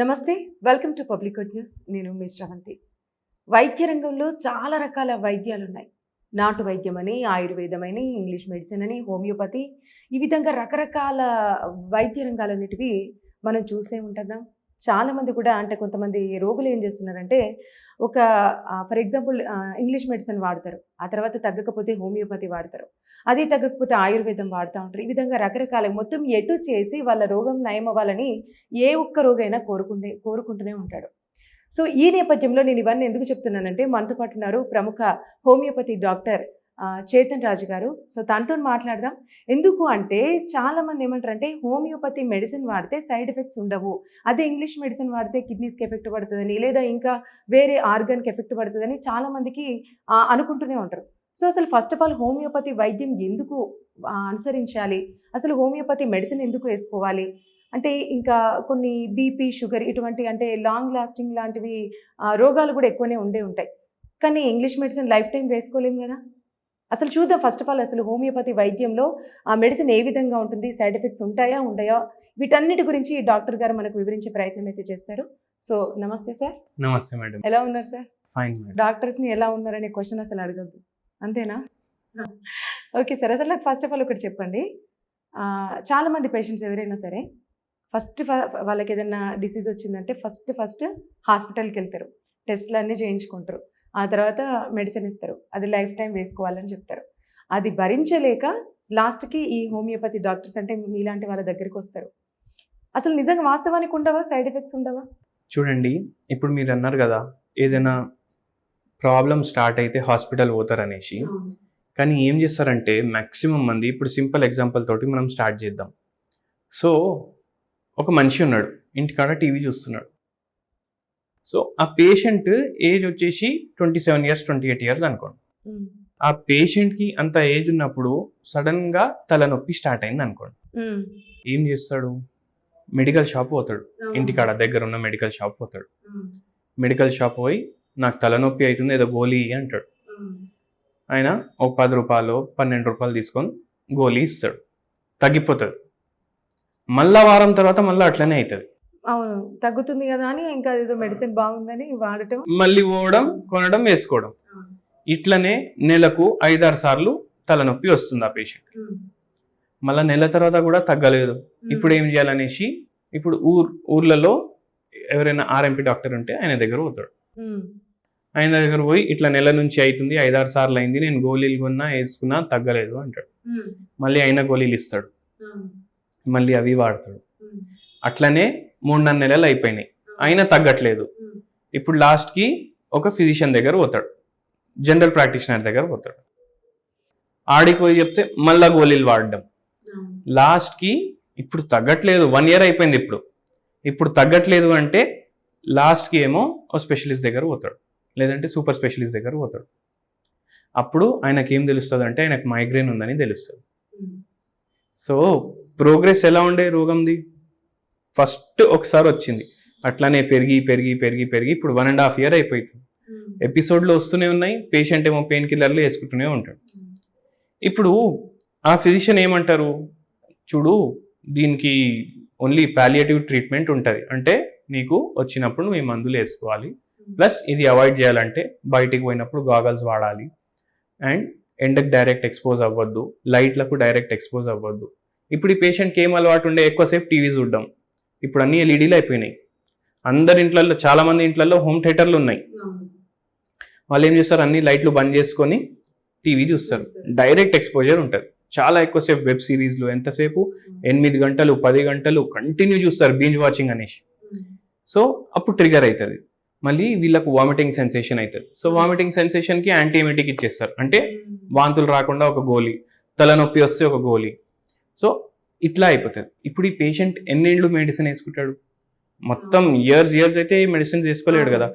నమస్తే. Welcome to public good news. నేను మీ శ్రవంతి. వైద్య రంగంలో చాలా రకాల వైద్యాలున్నాయి. నాటు వైద్యమని, ఆయుర్వేదమని, ఇంగ్లీష్ మెడిసిన్ అని, హోమియోపతి, ఈ విధంగా రకరకాల వైద్య రంగాలన్నిటివి మనం చూసే ఉంటున్నాం. చాలామంది కూడా అంటే కొంతమంది రోగులు ఏం చేస్తున్నారంటే ఒక ఫర్ ఎగ్జాంపుల్ ఇంగ్లీష్ మెడిసిన్ వాడతారు. ఆ తర్వాత తగ్గకపోతే హోమియోపతి వాడతారు. అది తగ్గకపోతే ఆయుర్వేదం వాడుతూ ఉంటారు. ఈ విధంగా రకరకాల మొత్తం ఎటు చేసి వాళ్ళ రోగం నయం అవ్వాలని ఏ ఒక్క రోగైనా కోరుకుంటూనే ఉంటాడు. సో ఈ నేపథ్యంలో నేను ఇవన్నీ ఎందుకు చెప్తున్నానంటే మనతో పాటు ఉన్నారు ప్రముఖ హోమియోపతి డాక్టర్ చేతన్ రాజు గారు. సో తనతో మాట్లాడదాం. ఎందుకు అంటే చాలామంది ఏమంటారంటే హోమియోపతి మెడిసిన్ వాడితే సైడ్ ఎఫెక్ట్స్ ఉండవు, అదే ఇంగ్లీష్ మెడిసిన్ వాడితే కిడ్నీస్కి ఎఫెక్ట్ పడుతుందని, లేదా ఇంకా వేరే ఆర్గాన్కి ఎఫెక్ట్ పడుతుందని చాలామందికి అనుకుంటూనే ఉంటారు. సో అసలు ఫస్ట్ ఆఫ్ ఆల్ హోమియోపతి వైద్యం ఎందుకు అనుసరించాలి, అసలు హోమియోపతి మెడిసిన్ ఎందుకు వేసుకోవాలి అంటే, ఇంకా కొన్ని బీపీ, షుగర్ ఇటువంటి అంటే లాంగ్ లాస్టింగ్ లాంటివి రోగాలు కూడా ఎక్కువనే ఉంటాయి. కానీ ఇంగ్లీష్ మెడిసిన్ లైఫ్ టైం వేసుకోలేము కదా. అసలు చూద్దాం ఫస్ట్ ఆఫ్ ఆల్ అసలు హోమియోపతి వైద్యంలో ఆ మెడిసిన్ ఏ విధంగా ఉంటుంది, సైడ్ ఎఫెక్ట్స్ ఉంటాయా ఉండయా, వీటన్నిటి గురించి డాక్టర్ గారు మనకు వివరించే ప్రయత్నం అయితే చేస్తారు. సో నమస్తే సార్. నమస్తే మేడం. ఎలా ఉన్నారు సార్? ఫైన్. డాక్టర్స్ని ఎలా ఉన్నారనే క్వశ్చన్ అసలు అడగద్దు, అంతేనా? Okay sir. అసలు నాకు ఫస్ట్ ఆఫ్ ఆల్ ఒకటి చెప్పండి. చాలామంది పేషెంట్స్ ఎవరైనా సరే వాళ్ళకి ఏదైనా డిసీజ్ వచ్చిందంటే ఫస్ట్ హాస్పిటల్కి వెళ్తారు, టెస్ట్లు అన్నీ చేయించుకుంటారు, ఆ తర్వాత మెడిసిన్ ఇస్తారు, అది లైఫ్ టైం వేసుకోవాలని చెప్తారు. అది భరించలేక లాస్ట్కి ఈ హోమియోపతి డాక్టర్స్ అంటే మీలాంటి వాళ్ళ దగ్గరికి వస్తారు. అసలు నిజంగా వాస్తవానికి ఉండవా, సైడ్ ఎఫెక్ట్స్ ఉండవా? చూడండి, ఇప్పుడు మీరు అన్నారు కదా ఏదైనా ప్రాబ్లం స్టార్ట్ అయితే హాస్పిటల్ పోతారు అనేసి. కానీ ఏం చేస్తారంటే మ్యాక్సిమం మంది, ఇప్పుడు సింపుల్ ఎగ్జాంపుల్ తోటి మనం స్టార్ట్ చేద్దాం. సో ఒక మనిషి ఉన్నాడు, ఇంటికాడ టీవీ చూస్తున్నాడు. సో ఆ పేషెంట్ ఏజ్ వచ్చేసి 27 years 28 years అనుకోండి. ఆ పేషెంట్కి అంత ఏజ్ ఉన్నప్పుడు సడన్గా తలనొప్పి స్టార్ట్ అయింది అనుకోండి. ఏం చేస్తాడు? మెడికల్ షాప్ పోతాడు, ఇంటికాడ దగ్గర ఉన్న మెడికల్ షాప్ పోతాడు. మెడికల్ షాప్ పోయి నాకు తలనొప్పి అవుతుంది, ఏదో గోళీ అంటాడు. ఆయన ఒక 10 రూపాయలు 12 రూపాయలు తీసుకొని గోళీ ఇస్తాడు, తగ్గిపోతుంది. మళ్ళా వారం తర్వాత మళ్ళీ అట్లనే అవుతుంది. అవును, తగ్గుతుంది కదా అని ఇంకా ఏదో మెడిసిన్ బాగుందని వాడటం, మళ్ళీ పోవడం, కొనడం, వేసుకోవడం. ఇట్లనే నెలకు 5-6 సార్లు తలనొప్పి వస్తుంది ఆ పేషెంట్. మళ్ళీ నెల తర్వాత కూడా తగ్గలేదు. ఇప్పుడు ఏం చేయాలనేసి ఇప్పుడు ఊర్లలో ఎవరైనా ఆర్ఎంపీ డాక్టర్ ఉంటే ఆయన దగ్గర పోతాడు. ఆయన దగ్గర పోయి ఇట్లా నెల నుంచి అవుతుంది, 5-6 సార్లు అయింది, నేను గోళీలు కొన్నా వేసుకున్నా తగ్గలేదు అంటాడు. మళ్ళీ అయినా గోళీలు ఇస్తాడు, మళ్ళీ అవి వాడతాడు. అట్లనే 3-4 నెలలు అయిపోయినాయి, అయినా తగ్గట్లేదు. ఇప్పుడు లాస్ట్కి ఒక ఫిజిషియన్ దగ్గర పోతాడు, జనరల్ ప్రాక్టీషనర్ దగ్గర పోతాడు. ఆడికి పోయి చెప్తే మళ్ళా గోళీలు వాడడం. లాస్ట్కి ఇప్పుడు తగ్గట్లేదు, 1 year అయిపోయింది, ఇప్పుడు తగ్గట్లేదు అంటే లాస్ట్కి ఏమో ఓ స్పెషలిస్ట్ దగ్గర పోతాడు, లేదంటే సూపర్ స్పెషలిస్ట్ దగ్గర పోతాడు. అప్పుడు ఆయనకి ఏం తెలుస్తుంది అంటే ఆయనకు మైగ్రేన్ ఉందని తెలుస్తుంది. సో ప్రోగ్రెస్ ఎలా ఉండే రోగంది? ఫస్ట్ ఒకసారి వచ్చింది, అట్లానే పెరిగి పెరిగి పెరిగి పెరిగి ఇప్పుడు 1.5 year అయిపోయింది. ఎపిసోడ్లు వస్తూనే ఉన్నాయి, పేషెంట్ ఏమో పెయిన్ కిల్లర్లు వేసుకుంటూనే ఉంటాడు. ఇప్పుడు ఆ ఫిజిషియన్ ఏమంటారు, చూడు దీనికి ఓన్లీ పాలియేటివ్ ట్రీట్మెంట్ ఉంటుంది, అంటే నీకు వచ్చినప్పుడు నువ్వు ఈ మందులు వేసుకోవాలి, ప్లస్ ఇది అవాయిడ్ చేయాలంటే బయటికి పోయినప్పుడు గాగల్స్ వాడాలి, అండ్ ఎండకు డైరెక్ట్ ఎక్స్పోజ్ అవ్వద్దు, లైట్లకు డైరెక్ట్ ఎక్స్పోజ్ అవ్వద్దు. ఇప్పుడు ఈ పేషెంట్కి ఏం అలవాటు ఉండే, ఎక్కువసేపు టీవీ చూడడం. ఇప్పుడు అన్ని ఎల్ఈడీలు అయిపోయినాయి, అందరి ఇంట్లలో, చాలా మంది ఇంట్లలో హోమ్ థియేటర్లు ఉన్నాయి. వాళ్ళు ఏం చేస్తారు, అన్ని లైట్లు బంద్ చేసుకొని టీవీ చూస్తారు, డైరెక్ట్ ఎక్స్పోజర్ ఉంటుంది. చాలా ఎక్కువసేపు వెబ్ సిరీస్లు ఎంతసేపు 8 గంటలు 10 గంటలు కంటిన్యూ చూస్తారు, బీంజ్ వాచింగ్ అనేసి. సో అప్పుడు ట్రిగర్ అవుతుంది, మళ్ళీ వీళ్ళకు వామిటింగ్ సెన్సేషన్ అవుతుంది. సో వామిటింగ్ సెన్సేషన్కి యాంటీఎమిటిక్ ఇచ్చేస్తారు, అంటే వాంతులు రాకుండా ఒక గోళీ, తలనొప్పి వస్తే ఒక గోళీ. సో ఇట్లా అయిపోతుంది. ఇప్పుడు ఈ పేషెంట్ ఎన్నేళ్ళు మెడిసిన్ వేసుకుంటాడు? మొత్తం ఇయర్స్ అయితే మెడిసిన్స్ వేసుకోలేడు కదా.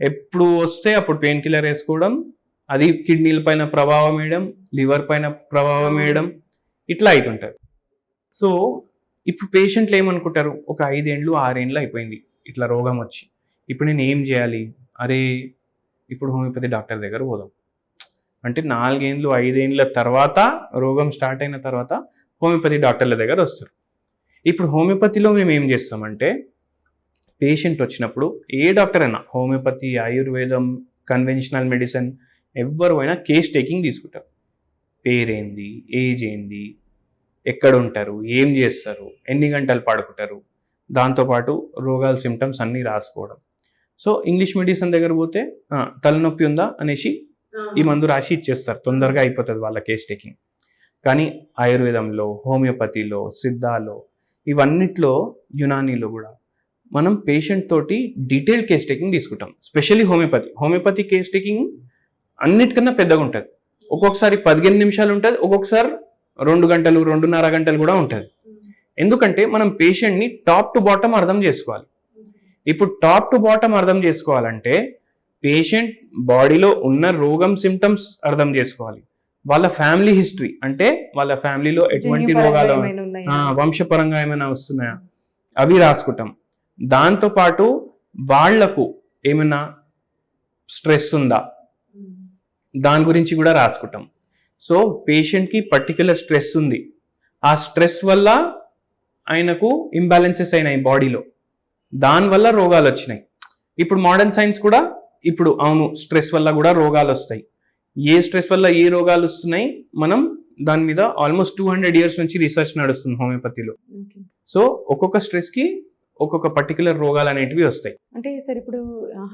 ఎప్పుడు వస్తే అప్పుడు పెయిన్ కిల్లర్ వేసుకోవడం, అది కిడ్నీల పైన ప్రభావం వేయడం, లివర్ పైన ప్రభావం వేయడం, ఇట్లా అవుతుంటారు. సో ఇప్పుడు పేషెంట్లు ఏమనుకుంటారు, ఒక 5 ఏళ్ళు 6 ఏళ్ళు అయిపోయింది ఇట్లా రోగం వచ్చి, ఇప్పుడు నేను ఏం చేయాలి? అరే ఇప్పుడు హోమియోపతి డాక్టర్ దగ్గర పోదాం అంటే 4 ఏళ్ళు 5 ఏళ్ళ తర్వాత, రోగం స్టార్ట్ అయిన తర్వాత హోమియోపతి డాక్టర్ల దగ్గర వస్తారు. ఇప్పుడు హోమియోపతిలో మేము ఏం చేస్తామంటే పేషెంట్ వచ్చినప్పుడు ఏ డాక్టర్ అయినా హోమియోపతి, ఆయుర్వేదం, కన్వెన్షనల్ మెడిసిన్ ఎవరు అయినా కేస్ టేకింగ్ తీసుకుంటారు. పేరేంది, ఏజ్ ఏంది, ఎక్కడ ఉంటారు, ఏం చేస్తారు, ఎన్ని గంటలు పడుకుంటారు, దాంతోపాటు రోగాల సిమ్టమ్స్ అన్నీ రాసుకోవడం. సో ఇంగ్లీష్ మెడిసిన్ దగ్గర పోతే తలనొప్పి ఉందా అనేసి ఈ మందు రాసి ఇచ్చేస్తారు, తొందరగా అయిపోతుంది వాళ్ళ కేస్ టేకింగ్. కానీ ఆయుర్వేదంలో, హోమియోపతిలో, సిద్ధాలో, ఇవన్నిట్లో, యునానీలో కూడా మనం పేషెంట్ తోటి డీటెయిల్ కేస్ టేకింగ్ తీసుకుంటాం. స్పెషల్లీ హోమియోపతి కేస్ టేకింగ్ అన్నిటికన్నా పెద్దగా ఉంటుంది. ఒక్కొక్కసారి 15 నిమిషాలు ఉంటుంది, ఒక్కొక్కసారి 2 గంటలు, 2.5 గంటలు కూడా ఉంటుంది. ఎందుకంటే మనం పేషెంట్ని టాప్ టు బాటమ్ అర్థం చేసుకోవాలి. ఇప్పుడు టాప్ టు బాటమ్ అర్థం చేసుకోవాలంటే పేషెంట్ బాడీలో ఉన్న రోగం సిమ్టమ్స్ అర్థం చేసుకోవాలి, వాళ్ళ ఫ్యామిలీ హిస్టరీ, అంటే వాళ్ళ ఫ్యామిలీలో ఎటువంటి రోగాలు, వంశపరంగా ఏమైనా వస్తున్నాయా అవి రాసుకుంటాం. దాంతోపాటు వాళ్లకు ఏమైనా స్ట్రెస్ ఉందా దాని గురించి కూడా రాసుకుంటాం. సో పేషెంట్కి పర్టికులర్ స్ట్రెస్ ఉంది, ఆ స్ట్రెస్ వల్ల ఆయనకు ఇంబ్యాలెన్సెస్ అయినాయి బాడీలో, దానివల్ల రోగాలు వచ్చినాయి. ఇప్పుడు మోడర్న్ సైన్స్ కూడా ఇప్పుడు అవును స్ట్రెస్ వల్ల కూడా రోగాలు వస్తాయి. ఏ స్ట్రెస్ వల్ల ఏ రోగాలు వస్తున్నాయి, మనం దాని మీద ఆల్మోస్ట్ 200 years నుంచి రీసెర్చ్ నడుస్తుంది హోమియోపతిలో. సో ఒక్కొక్క స్ట్రెస్కి ఒక్కొక్క పర్టికులర్ రోగాలు అనేటివి వస్తాయి. అంటే సార్ ఇప్పుడు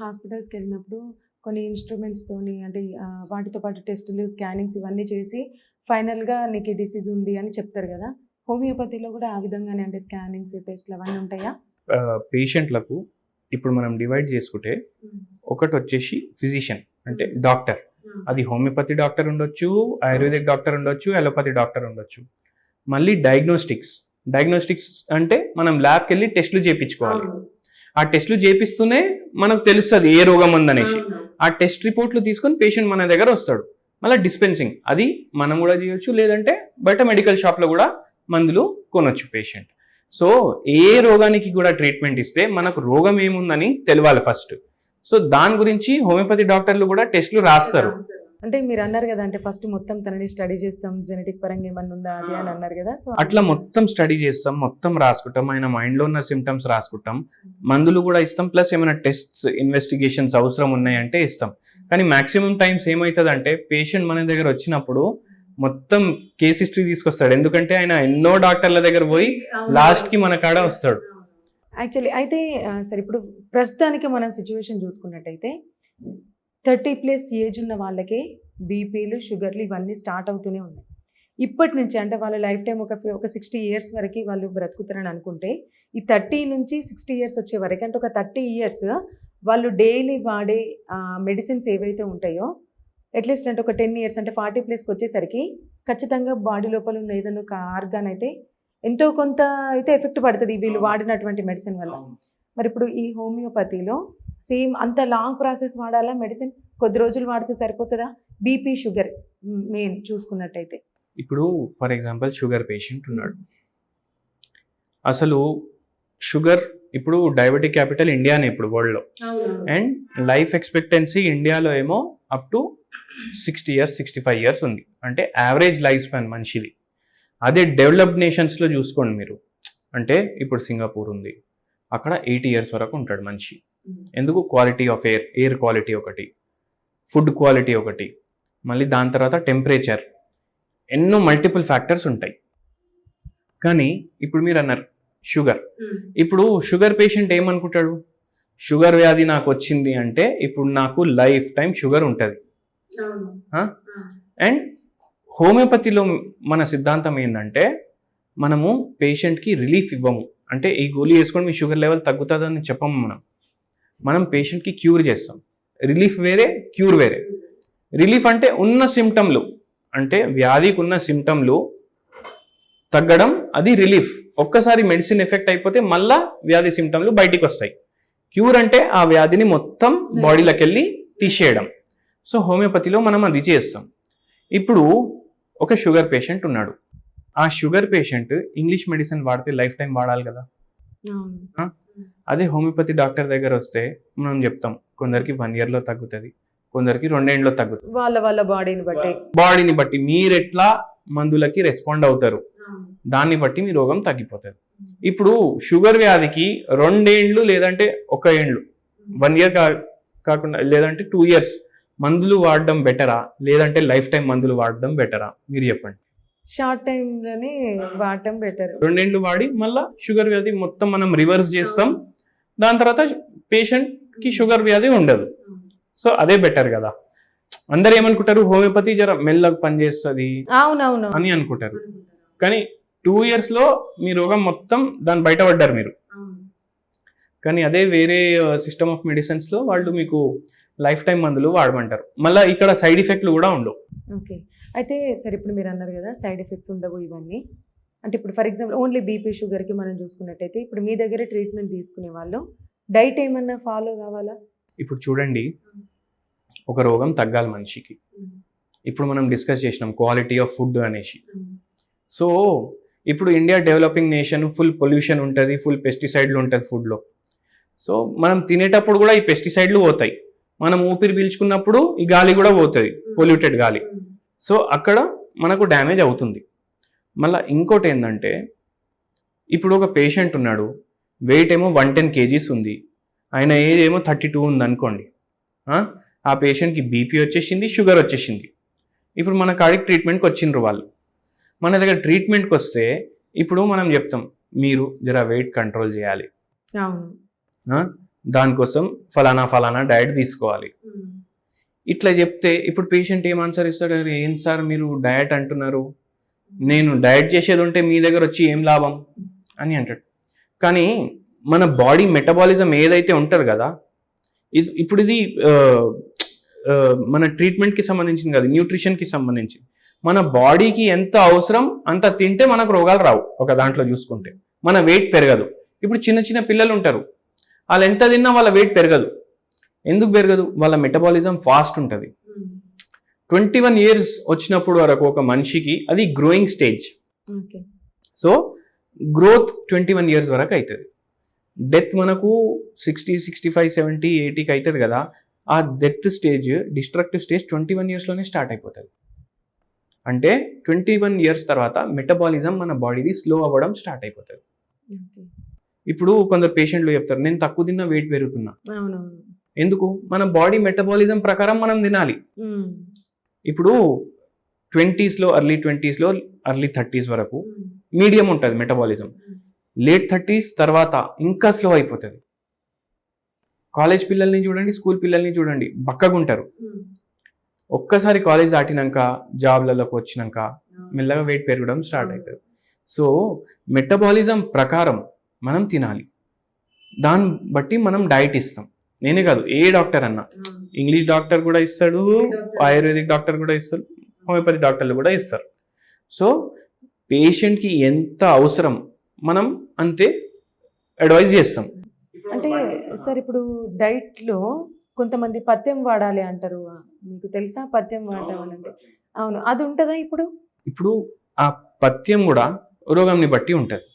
హాస్పిటల్స్కి వెళ్ళినప్పుడు కొన్ని ఇన్స్ట్రుమెంట్స్తోని, అంటే వాటితో పాటు టెస్టులు, స్కానింగ్స్ ఇవన్నీ చేసి ఫైనల్గా నీకు డిసీజ్ ఉంది అని చెప్తారు కదా, హోమియోపతిలో కూడా ఆ విధంగానే అంటే స్కానింగ్స్, టెస్ట్లు అవన్నీ ఉంటాయా? పేషెంట్లకు ఇప్పుడు మనం డివైడ్ చేసుకుంటే ఒకటి వచ్చేసి ఫిజిషియన్ అంటే డాక్టర్, అది హోమియోపతి డాక్టర్ ఉండొచ్చు, ఆయుర్వేదిక్ డాక్టర్ ఉండొచ్చు, అలోపతి డాక్టర్ ఉండొచ్చు. మళ్ళీ డయాగ్నోస్టిక్స్ అంటే మనం ల్యాబ్కి వెళ్ళి టెస్టులు చేయించుకోవాలి. ఆ టెస్టులు చేపిస్తూనే మనకు తెలుస్తుంది ఏ రోగం ఉందనేసి. ఆ టెస్ట్ రిపోర్ట్లు తీసుకొని పేషెంట్ మన దగ్గర వస్తాడు. మళ్ళీ డిస్పెన్సింగ్ అది మనం కూడా చేయొచ్చు, లేదంటే బయట మెడికల్ షాప్లో కూడా మందులు కొనొచ్చు పేషెంట్. సో ఏ రోగానికి కూడా ట్రీట్మెంట్ ఇస్తే మనకు రోగం ఏముందని తెలియాలి ఫస్ట్. సో దాని గురించి హోమియోపతి డాక్టర్లు కూడా టెస్టులు రాస్తారు. అంటే మీరు అన్నారు కదా, అంటే ఫస్ట్ మొత్తం తనని స్టడీ చేస్తాం, జెనెటిక్ పరంగా ఏమన్నా ఉందా అది అని అన్నారు కదా. సో అట్లా మొత్తం స్టడీ చేస్తాం, మొత్తం రాసుకుంటాం, ఆయన మైండ్లో ఉన్న సిమ్టమ్స్ రాసుకుంటాం, మందులు కూడా ఇస్తాం, ప్లస్ ఏమైనా టెస్ట్స్, ఇన్వెస్టిగేషన్స్ అవసరం ఉన్నాయంటే ఇస్తాం. కానీ మాక్సిమం టైమ్స్ ఏమవుతుందంటే పేషెంట్ మన దగ్గర వచ్చినప్పుడు మొత్తం కేస్ హిస్టరీ తీసుకొస్తాడు, ఎందుకంటే ఆయన ఎన్నో డాక్టర్ల దగ్గర పోయి లాస్ట్కి మన కాడ వస్తాడు. యాక్చువల్లీ అయితే సరే ఇప్పుడు ప్రస్తుతానికి మనం సిచ్యువేషన్ చూసుకున్నట్టయితే 30+ ఏజ్ ఉన్న వాళ్ళకే బీపీలు, షుగర్లు ఇవన్నీ స్టార్ట్ అవుతూనే ఉన్నాయి ఇప్పటి నుంచి. అంటే వాళ్ళ లైఫ్ టైం ఒక 60 years వరకు వాళ్ళు బ్రతుకుతారని అనుకుంటే, ఈ 30 నుంచి 60 years వచ్చే వరకు, అంటే ఒక 30 years వాళ్ళు డైలీ వాడే మెడిసిన్స్ ఏవైతే ఉంటాయో, అట్లీస్ట్ అంటే ఒక 10 years అంటే 40+కి వచ్చేసరికి ఖచ్చితంగా బాడీ లోపల ఉన్న ఏదైనా ఒక ఆర్గాన్ అయితే ఎంతో కొంత అయితే ఎఫెక్ట్ పడుతుంది వీళ్ళు వాడినటువంటి మెడిసిన్ వల్ల. మరి ఇప్పుడు ఈ హోమియోపతిలో సేమ్ అంత లాంగ్ ప్రాసెస్ వాడాలా మెడిసిన్? కొద్ది రోజులు వాడితే సరిపోతుందా? బీపీ, షుగర్ మెయిన్ చూసుకున్నట్టయితే, ఇప్పుడు ఫర్ ఎగ్జాంపుల్ షుగర్ పేషెంట్ ఉన్నాడు. అసలు షుగర్ ఇప్పుడు డయాబెటిక్ క్యాపిటల్ ఇండియానే ఇప్పుడు వరల్డ్లో, అండ్ లైఫ్ ఎక్స్పెక్టెన్సీ ఇండియాలో ఏమో అప్ టు 60 years, 65 years ఉంది, అంటే యావరేజ్ లైఫ్ స్పాన్ మనిషిది. అదే డెవలప్డ్ నేషన్స్లో చూసుకోండి మీరు, అంటే ఇప్పుడు సింగపూర్ ఉంది, అక్కడ 80 years వరకు ఉంటాడు మనిషి. ఎందుకు? క్వాలిటీ ఆఫ్ ఎయిర్ క్వాలిటీ ఒకటి, ఫుడ్ క్వాలిటీ ఒకటి, మళ్ళీ దాని తర్వాత టెంపరేచర్, ఎన్నో మల్టిపుల్ ఫ్యాక్టర్స్ ఉంటాయి. కానీ ఇప్పుడు మీరు అన్నారు షుగర్, ఇప్పుడు షుగర్ పేషెంట్ ఏమనుకుంటాడు, షుగర్ వ్యాధి నాకు వచ్చింది అంటే ఇప్పుడు నాకు లైఫ్ టైం షుగర్ ఉంటుంది. అండ్ హోమియోపతిలో మన సిద్ధాంతం ఏంటంటే మనము పేషెంట్కి రిలీఫ్ ఇవ్వము, అంటే ఈ గోళీ వేసుకొని మీ షుగర్ లెవెల్ తగ్గుతుందని చెప్పము. మనం పేషెంట్కి క్యూర్ చేస్తాం. రిలీఫ్ వేరే, క్యూర్ వేరే. రిలీఫ్ అంటే ఉన్న సిమ్టమ్లు, అంటే వ్యాధికి ఉన్న సిమ్టమ్లు తగ్గడం, అది రిలీఫ్. ఒక్కసారి మెడిసిన్ ఎఫెక్ట్ అయిపోతే మళ్ళా వ్యాధి సిమ్టమ్లు బయటికి వస్తాయి. క్యూర్ అంటే ఆ వ్యాధిని మొత్తం బాడీలోకి వెళ్ళి తీసేయడం. సో హోమియోపతిలో మనం అది చేస్తాం. ఇప్పుడు ఒక షుగర్ పేషెంట్ ఉన్నాడు, ఆ షుగర్ పేషెంట్ ఇంగ్లీష్ మెడిసిన్ వాడితే లైఫ్ టైం వాడాలి కదా. అదే హోమియోపతి డాక్టర్ దగ్గర వస్తే మనం చెప్తాం, కొందరికి 1 yearలో తగ్గుతుంది, కొందరికి 2 ఏళ్ళలో తగ్గుతుంది. వాళ్ళ బాడీని బట్టి మీరు ఎట్లా మందులకి రెస్పాండ్ అవుతారు, దాన్ని బట్టి మీ రోగం తగ్గిపోతుంది. ఇప్పుడు షుగర్ వ్యాధికి 2 ఏండ్లు లేదంటే 1 ఏండ్లు 1 ఇయర్ కాకుండా లేదంటే 2 ఇయర్స్ మందులు వాడడం బెటరా లేదంటే లైఫ్ టైం మందులు వాడడం బెటరా మీరు చెప్పండి. షార్ట్ టైంలోనే వాడటం బెటర్. 2 ఏండ్లు వాడి మళ్ళీ షుగర్ వ్యాధి మొత్తం మనం రివర్స్ చేస్తాం, దాని తర్వాత పేషెంట్ కి షుగర్ వ్యాధి ఉండదు. సో అదే బెటర్ కదా. అందరు ఏమనుకుంటారు హోమియోపతి జర మెల్లగా పనిచేస్తుంది అవునవును అని అనుకుంటారు, కానీ 2 ఇయర్స్ లో మీ రోగం మొత్తం దాని బయటపడ్డారు మీరు. కానీ అదే వేరే సిస్టమ్ ఆఫ్ మెడిసిన్స్ లో వాళ్ళు మీకు లైఫ్ టైం మందులు వాడమంటారు, మళ్ళీ ఇక్కడ సైడ్ ఎఫెక్ట్లు కూడా ఉండవు. ఓకే. అయితే సరే ఇప్పుడు మీరు అన్నారు కదా సైడ్ ఎఫెక్ట్స్ ఉండవు ఇవన్నీ. అంటే ఇప్పుడు ఫర్ ఎగ్జాంపుల్ ఓన్లీ బీపీ షుగర్కి మనం చూసుకున్నట్టయితే ఇప్పుడు మీ దగ్గర ట్రీట్మెంట్ తీసుకునే వాళ్ళు డైట్ ఏమన్నా ఫాలో కావాలా? ఇప్పుడు చూడండి, ఒక రోగం తగ్గాలి మనిషికి. ఇప్పుడు మనం డిస్కస్ చేసినాం క్వాలిటీ ఆఫ్ ఫుడ్ అనేసి. సో ఇప్పుడు India developing nation, full pollution ఉంటుంది, ఫుల్ పెస్టిసైడ్లు ఉంటుంది ఫుడ్లో. సో మనం తినేటప్పుడు కూడా ఈ పెస్టిసైడ్లు పోతాయి, మనం ఊపిరి పీల్చుకున్నప్పుడు ఈ గాలి కూడా పోతుంది, పొల్యూటెడ్ గాలి. సో అక్కడ మనకు డ్యామేజ్ అవుతుంది. మళ్ళీ ఇంకోటి ఏంటంటే ఇప్పుడు ఒక పేషెంట్ ఉన్నాడు, వెయిట్ ఏమో 110 kgs ఉంది, ఆయన ఏజ్ ఏమో 32 ఉంది అనుకోండి. ఆ పేషెంట్కి బీపీ వచ్చేసింది, షుగర్ వచ్చేసింది. ఇప్పుడు మన కాడికి ట్రీట్మెంట్కి వచ్చిండ్రు వాళ్ళు. మన దగ్గర ట్రీట్మెంట్కి వస్తే ఇప్పుడు మనం చెప్తాం మీరు జర వెయిట్ కంట్రోల్ చేయాలి, దానికోసం ఫలానా ఫలానా డయట్ తీసుకోవాలి. ఇట్లా చెప్తే ఇప్పుడు పేషెంట్ ఏం ఆన్సర్ ఇస్తాడు, ఏం సార్ మీరు డయట్ అంటున్నారు, నేను డయట్ చేసేది ఉంటే మీ దగ్గర వచ్చి ఏం లాభం అని అంటాడు. కానీ మన బాడీ మెటబాలిజం ఏదైతే ఉంటుంది కదా, ఇప్పుడు ఇది మన ట్రీట్మెంట్కి సంబంధించింది కాదు, న్యూట్రిషన్కి సంబంధించింది. మన బాడీకి ఎంత అవసరం అంత తింటే మనకు రోగాలు రావు. ఒక దాంట్లో చూసుకుంటే మన వెయిట్ పెరగదు. ఇప్పుడు చిన్న చిన్న పిల్లలు ఉంటారు, వాళ్ళు ఎంత తిన్నా వాళ్ళ వెయిట్ పెరగదు. ఎందుకు పెరగదు? వాళ్ళ మెటబాలిజం ఫాస్ట్ ఉంటుంది. 21 years వచ్చినప్పుడు వరకు ఒక మనిషికి అది growing stage. So growth 21 years వరకు అవుతుంది. డెత్ మనకు 60, 65, 70, 80కి అవుతుంది కదా. ఆ death stage, destructive stage 21 years లోనే స్టార్ట్ అయిపోతుంది. అంటే 21 years తర్వాత మెటబాలిజం మన బాడీది స్లో అవ్వడం స్టార్ట్ అయిపోతుంది. ఇప్పుడు కొందరు పేషెంట్లు చెప్తారు నేను తక్కువ తిన్నా వెయిట్ పెరుగుతున్నా. ఎందుకు? మన బాడీ మెటబాలిజం ప్రకారం మనం తినాలి. ఇప్పుడు 20s లో, ఎర్లీ 20s లో, ఎర్లీ 30s వరకు మీడియం ఉంటుంది మెటబాలిజం. లేట్ 30s తర్వాత ఇంకా స్లో అయిపోతుంది. కాలేజ్ పిల్లల్ని చూడండి, స్కూల్ పిల్లల్ని చూడండి, బక్కగుంటారు. ఒక్కసారి కాలేజ్ దాటినాక, జాబ్లలోకి వచ్చినాక మెల్లగా వెయిట్ పెరగడం స్టార్ట్ అవుతుంది. సో మెటబాలిజం ప్రకారం మనం తినాలి, దాన్ని బట్టి మనం డైట్ ఇస్తాం. నేనే కాదు, ఏ డాక్టర్ అన్నా, ఇంగ్లీష్ డాక్టర్ కూడా ఇస్తాడు, ఆయుర్వేదిక్ డాక్టర్ కూడా ఇస్తారు, హోమియోపతి డాక్టర్లు కూడా ఇస్తారు. సో పేషెంట్కి ఎంత అవసరం మనం అంతే అడ్వైజ్ చేస్తాం. అంటే సార్ ఇప్పుడు డైట్లో కొంతమంది పథ్యం వాడాలి అంటారు, మీకు తెలుసా పథ్యం వాడటం అంటే? అవును, అది ఉంటుందా ఇప్పుడు? ఇప్పుడు ఆ పథ్యం కూడా రోగంని బట్టి ఉంటుంది.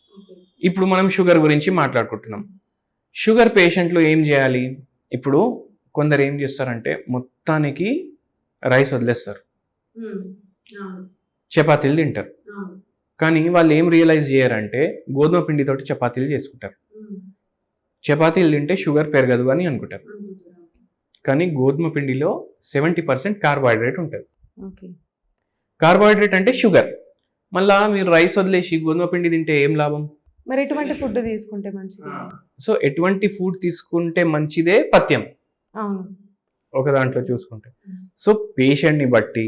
ఇప్పుడు మనం షుగర్ గురించి మాట్లాడుకుంటున్నాం. షుగర్ పేషెంట్లు ఏం చేయాలి? ఇప్పుడు కొందరు ఏం చేస్తారంటే మొత్తానికి రైస్ వదిలేస్తారు, చపాతీలు తింటారు. కానీ వాళ్ళు ఏం రియలైజ్ చేయరంటే గోధుమ పిండితోటి చపాతీలు చేసుకుంటారు. చపాతీలు తింటే షుగర్ పెరగదు అని అనుకుంటారు. కానీ గోధుమ పిండిలో 70% కార్బోహైడ్రేట్ ఉంటుంది. కార్బోహైడ్రేట్ అంటే షుగర్. మళ్ళా మీరు రైస్ వదిలేసి గోధుమ పిండి తింటే ఏం లాభం? మరి ఎటువంటి ఫుడ్ తీసుకుంటే మంచిది? సో ఎటువంటి ఫుడ్ తీసుకుంటే మంచిదే పథ్యం. అవును, ఒక దాంట్లో చూసుకుంటే. సో పేషెంట్ని బట్టి,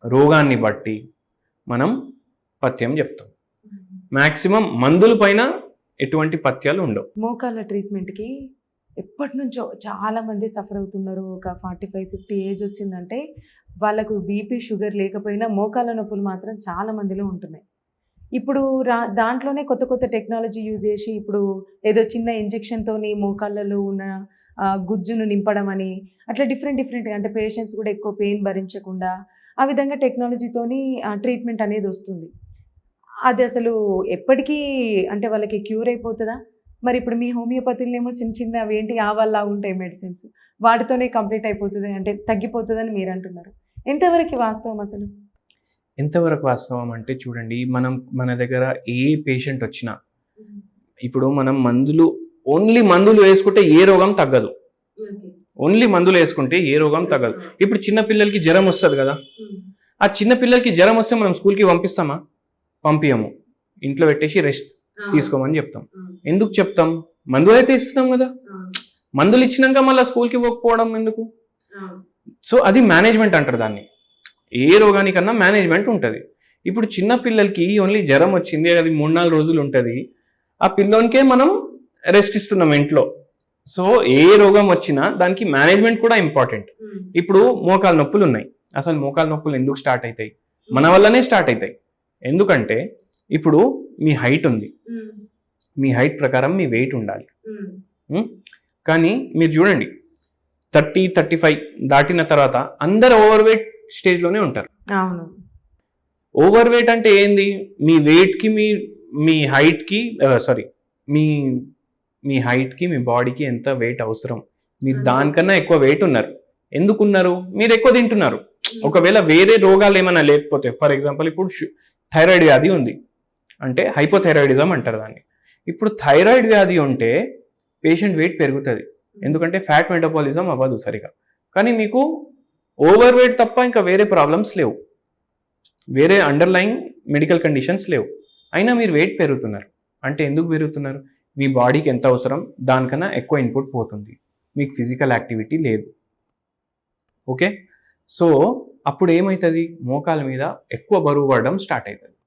రోగాన్ని బట్టి మనం పథ్యం చెప్తాం. మాక్సిమం మందుల పైన ఎటువంటి పథ్యాలు ఉండవు. మోకాళ్ళ ట్రీట్మెంట్కి ఎప్పటి నుంచో చాలా మంది సఫర్ అవుతున్నారు. ఒక 45-50 ఏజ్ వచ్చిందంటే వాళ్ళకు బీపీ షుగర్ లేకపోయినా మోకాళ్ళ నొప్పులు మాత్రం చాలా మందిలో ఉంటున్నాయి. ఇప్పుడు దాంట్లోనే కొత్త కొత్త టెక్నాలజీ యూజ్ చేసి ఇప్పుడు ఏదో చిన్న ఇంజెక్షన్తోని మోకాళ్ళలో ఉన్న గుజ్జును నింపడం అని అట్లా డిఫరెంట్గా, అంటే పేషెంట్స్ కూడా ఎక్కువ పెయిన్ భరించకుండా ఆ విధంగా టెక్నాలజీతోని ట్రీట్మెంట్ అనేది వస్తుంది. అది అసలు ఎప్పటికీ అంటే వాళ్ళకి క్యూర్ అయిపోతుందా? మరి ఇప్పుడు మీ హోమియోపతిలో చిన్న చిన్న ఏంటి ఆవల్లా ఉంటాయి మెడిసిన్స్, వాటితోనే కంప్లీట్ అయిపోతుంది అంటే తగ్గిపోతుందని మీరు అంటున్నారు. ఎంతవరకు వాస్తవం అసలు? ఎంతవరకు వాస్తవం అంటే చూడండి, మన దగ్గర ఏ పేషెంట్ వచ్చినా ఇప్పుడు మనం ఓన్లీ మందులు వేసుకుంటే ఏ రోగం తగ్గదు. ఓన్లీ మందులు వేసుకుంటే ఏ రోగం తగ్గదు. ఇప్పుడు చిన్న పిల్లలకి జ్వరం వస్తుంది కదా, ఆ చిన్న పిల్లలకి జ్వరం వస్తే మనం స్కూల్కి పంపిస్తామా? పంపించము. ఇంట్లో పెట్టేసి రెస్ట్ తీసుకోమని చెప్తాం. ఎందుకు చెప్తాం? మందులు అయితే ఇస్తున్నాం కదా. మందులు ఇచ్చినాక మళ్ళీ స్కూల్కి పోకపోవడం ఎందుకు? సో అది మేనేజ్మెంట్ అంటారు దాన్ని. ఏ రోగానికన్నా మేనేజ్మెంట్ ఉంటుంది. ఇప్పుడు చిన్న పిల్లలకి ఓన్లీ జ్వరం వచ్చింది, అది 3-4 రోజులు ఉంటుంది, ఆ పిల్లోనికే మనం రెస్ట్ ఇస్తున్నాం ఇంట్లో. సో ఏ రోగం వచ్చినా దానికి మేనేజ్మెంట్ కూడా ఇంపార్టెంట్. ఇప్పుడు మోకాలు నొప్పులు ఉన్నాయి. అసలు మోకాలు నొప్పులు ఎందుకు స్టార్ట్ అవుతాయి? మన వల్లనే స్టార్ట్ అవుతాయి. ఎందుకంటే ఇప్పుడు మీ హైట్ ఉంది, మీ హైట్ ప్రకారం మీ వెయిట్ ఉండాలి. కానీ మీరు చూడండి 30-35 దాటిన తర్వాత అందరు ఓవర్ వెయిట్ స్టేజ్లోనే ఉంటారు. అవును. ఓవర్ వెయిట్ అంటే ఏంది? మీ వెయిట్కి మీ హైట్కి మీ హైట్కి మీ బాడీకి ఎంత వెయిట్ అవసరం, మీరు దానికన్నా ఎక్కువ వెయిట్ ఉన్నారు. ఎందుకున్నారు? మీరు ఎక్కువ తింటున్నారు. ఒకవేళ వేరే రోగాలు ఏమైనా లేకపోతే, ఫర్ ఎగ్జాంపుల్ ఇప్పుడు థైరాయిడ్ వ్యాధి ఉంది అంటే హైపోథైరాయిడిజం అంటారు దాన్ని. ఇప్పుడు థైరాయిడ్ వ్యాధి ఉంటే పేషెంట్ వెయిట్ పెరుగుతుంది, ఎందుకంటే ఫ్యాట్ మెటబాలిజం అవ్వదు సరిగా. కానీ మీకు ఓవర్ వెయిట్ తప్ప ఇంకా వేరే ప్రాబ్లమ్స్ లేవు, వేరే అండర్లైన్ మెడికల్ కండిషన్స్ లేవు, అయినా మీరు వెయిట్ పెరుగుతున్నారు. అంటే ఎందుకు పెరుగుతున్నారు? మీ బాడీకి ఎంత అవసరం దానికన్నా ఎక్కువ ఇన్పుట్ పోతుంది, మీకు ఫిజికల్ యాక్టివిటీ లేదు. ఓకే, సో అప్పుడు ఏమవుతుంది? మోకాల మీద ఎక్కువ బరువు పడడం స్టార్ట్ అవుతుంది.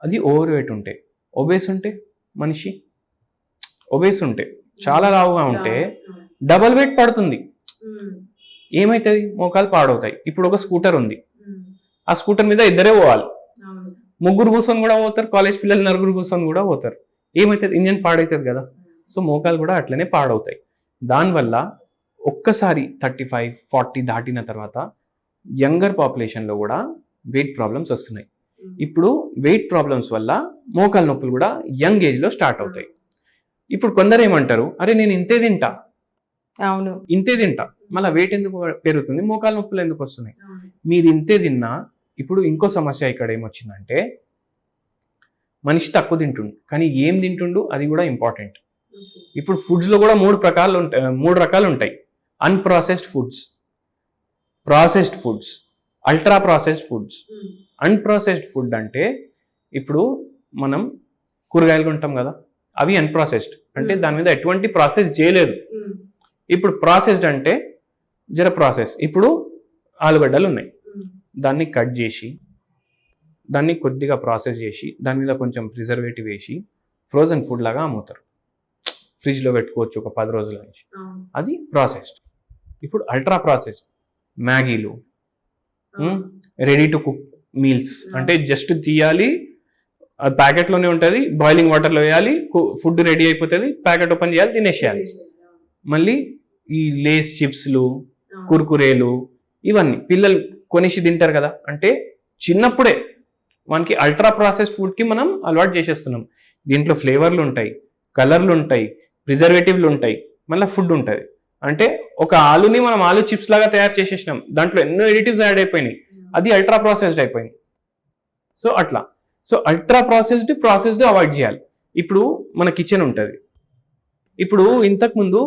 అది ఓవర్ వెయిట్ ఉంటే. ఒబేస్ ఉంటే మనిషి ఒబేస్ ఉంటే చాలా లావుగా ఉంటే డబల్ వెయిట్ పడుతుంది. ఏమవుతుంది? మోకాలు పాడవుతాయి. ఇప్పుడు ఒక స్కూటర్ ఉంది, ఆ స్కూటర్ మీద ఇద్దరే పోవాలి, ముగ్గురు కూర్చొని కూడా పోతారు, కాలేజ్ పిల్లలు 4 కూర్చొని కూడా పోతారు. ఏమవుతుంది? ఇంజన్ పాడవుతుంది కదా. సో మోకాలు కూడా అట్లనే పాడవుతాయి. దానివల్ల ఒక్కసారి 35-40 దాటిన తర్వాత యంగర్ పాపులేషన్లో కూడా వెయిట్ ప్రాబ్లమ్స్ వస్తున్నాయి. ఇప్పుడు వెయిట్ ప్రాబ్లమ్స్ వల్ల మోకాలు నొప్పులు కూడా యంగ్ ఏజ్లో స్టార్ట్ అవుతాయి. ఇప్పుడు కొందరు ఏమంటారు, అరే నేను ఇంతే తింటా, అవును ఇంతే తింటా, మళ్ళీ వెయిట్ ఎందుకు పెరుగుతుంది, మోకాలు నొప్పులు ఎందుకు వస్తున్నాయి? మీరు ఇంతే తిన్నా. ఇప్పుడు ఇంకో సమస్య ఇక్కడ ఏమొచ్చిందంటే, మనిషి తక్కువ తింటుండు, కానీ ఏం తింటుండు అది కూడా ఇంపార్టెంట్. ఇప్పుడు ఫుడ్స్లో కూడా 3 రకాలు ఉంటాయి. Unprocessed foods, processed foods, ultra processed foods. Unprocessed food అంటే ఇప్పుడు మనం కూరగాయలు కొంటాం కదా, అవి అన్ప్రాసెస్డ్ అంటే దాని మీద ఎటువంటి ప్రాసెస్ చేయలేదు. ఇప్పుడు ప్రాసెస్డ్ అంటే జర ప్రాసెస్. ఇప్పుడు ఆలుగడ్డలు ఉన్నాయి, దాన్ని కట్ చేసి దాన్ని కొద్దిగా ప్రాసెస్ చేసి దాని మీద కొంచెం ప్రిజర్వేటివ్ వేసి ఫ్రోజన్ ఫుడ్ లాగా అమ్ముతారు. ఫ్రిడ్జ్లో పెట్టుకోవచ్చు ఒక 10 రోజుల నుంచి, అది ప్రాసెస్డ్. ఇప్పుడు అల్ట్రా ప్రాసెస్డ్ మ్యాగీలు, రెడీ టు కుక్ మీల్స్ అంటే జస్ట్ తీయాలి, అది ప్యాకెట్లోనే ఉంటుంది, బాయిలింగ్ వాటర్లో వేయాలి, ఫుడ్ రెడీ అయిపోతుంది, ప్యాకెట్ ఓపెన్ చేయాలి, తినేసేయాలి. మళ్ళీ ఈ లేస్ చిప్స్లు, కుర్కురేలు, ఇవన్నీ పిల్లలు కొనేసి తింటారు కదా. అంటే చిన్నప్పుడే మనకి అల్ట్రా ప్రాసెస్డ్ ఫుడ్కి మనం అలవాటు చేసేస్తున్నాం. దీంట్లో ఫ్లేవర్లు ఉంటాయి, కలర్లు ఉంటాయి, ప్రిజర్వేటివ్లు ఉంటాయి, మళ్ళీ ఫుడ్ ఉంటుంది. అంటే ఒక ఆలుని మనం ఆలు చిప్స్ లాగా తయారు చేసేసినాం, దాంట్లో ఎన్నో ఎడిటివ్స్ యాడ్ అయిపోయినాయి, అది అల్ట్రా ప్రాసెస్డ్ అయిపోయింది. సో అట్లా, సో అల్ట్రా ప్రాసెస్డ్ అవాయిడ్ చేయాలి. ఇప్పుడు మన కిచెన్ ఉంటుంది, ఇప్పుడు ఇంతకుముందు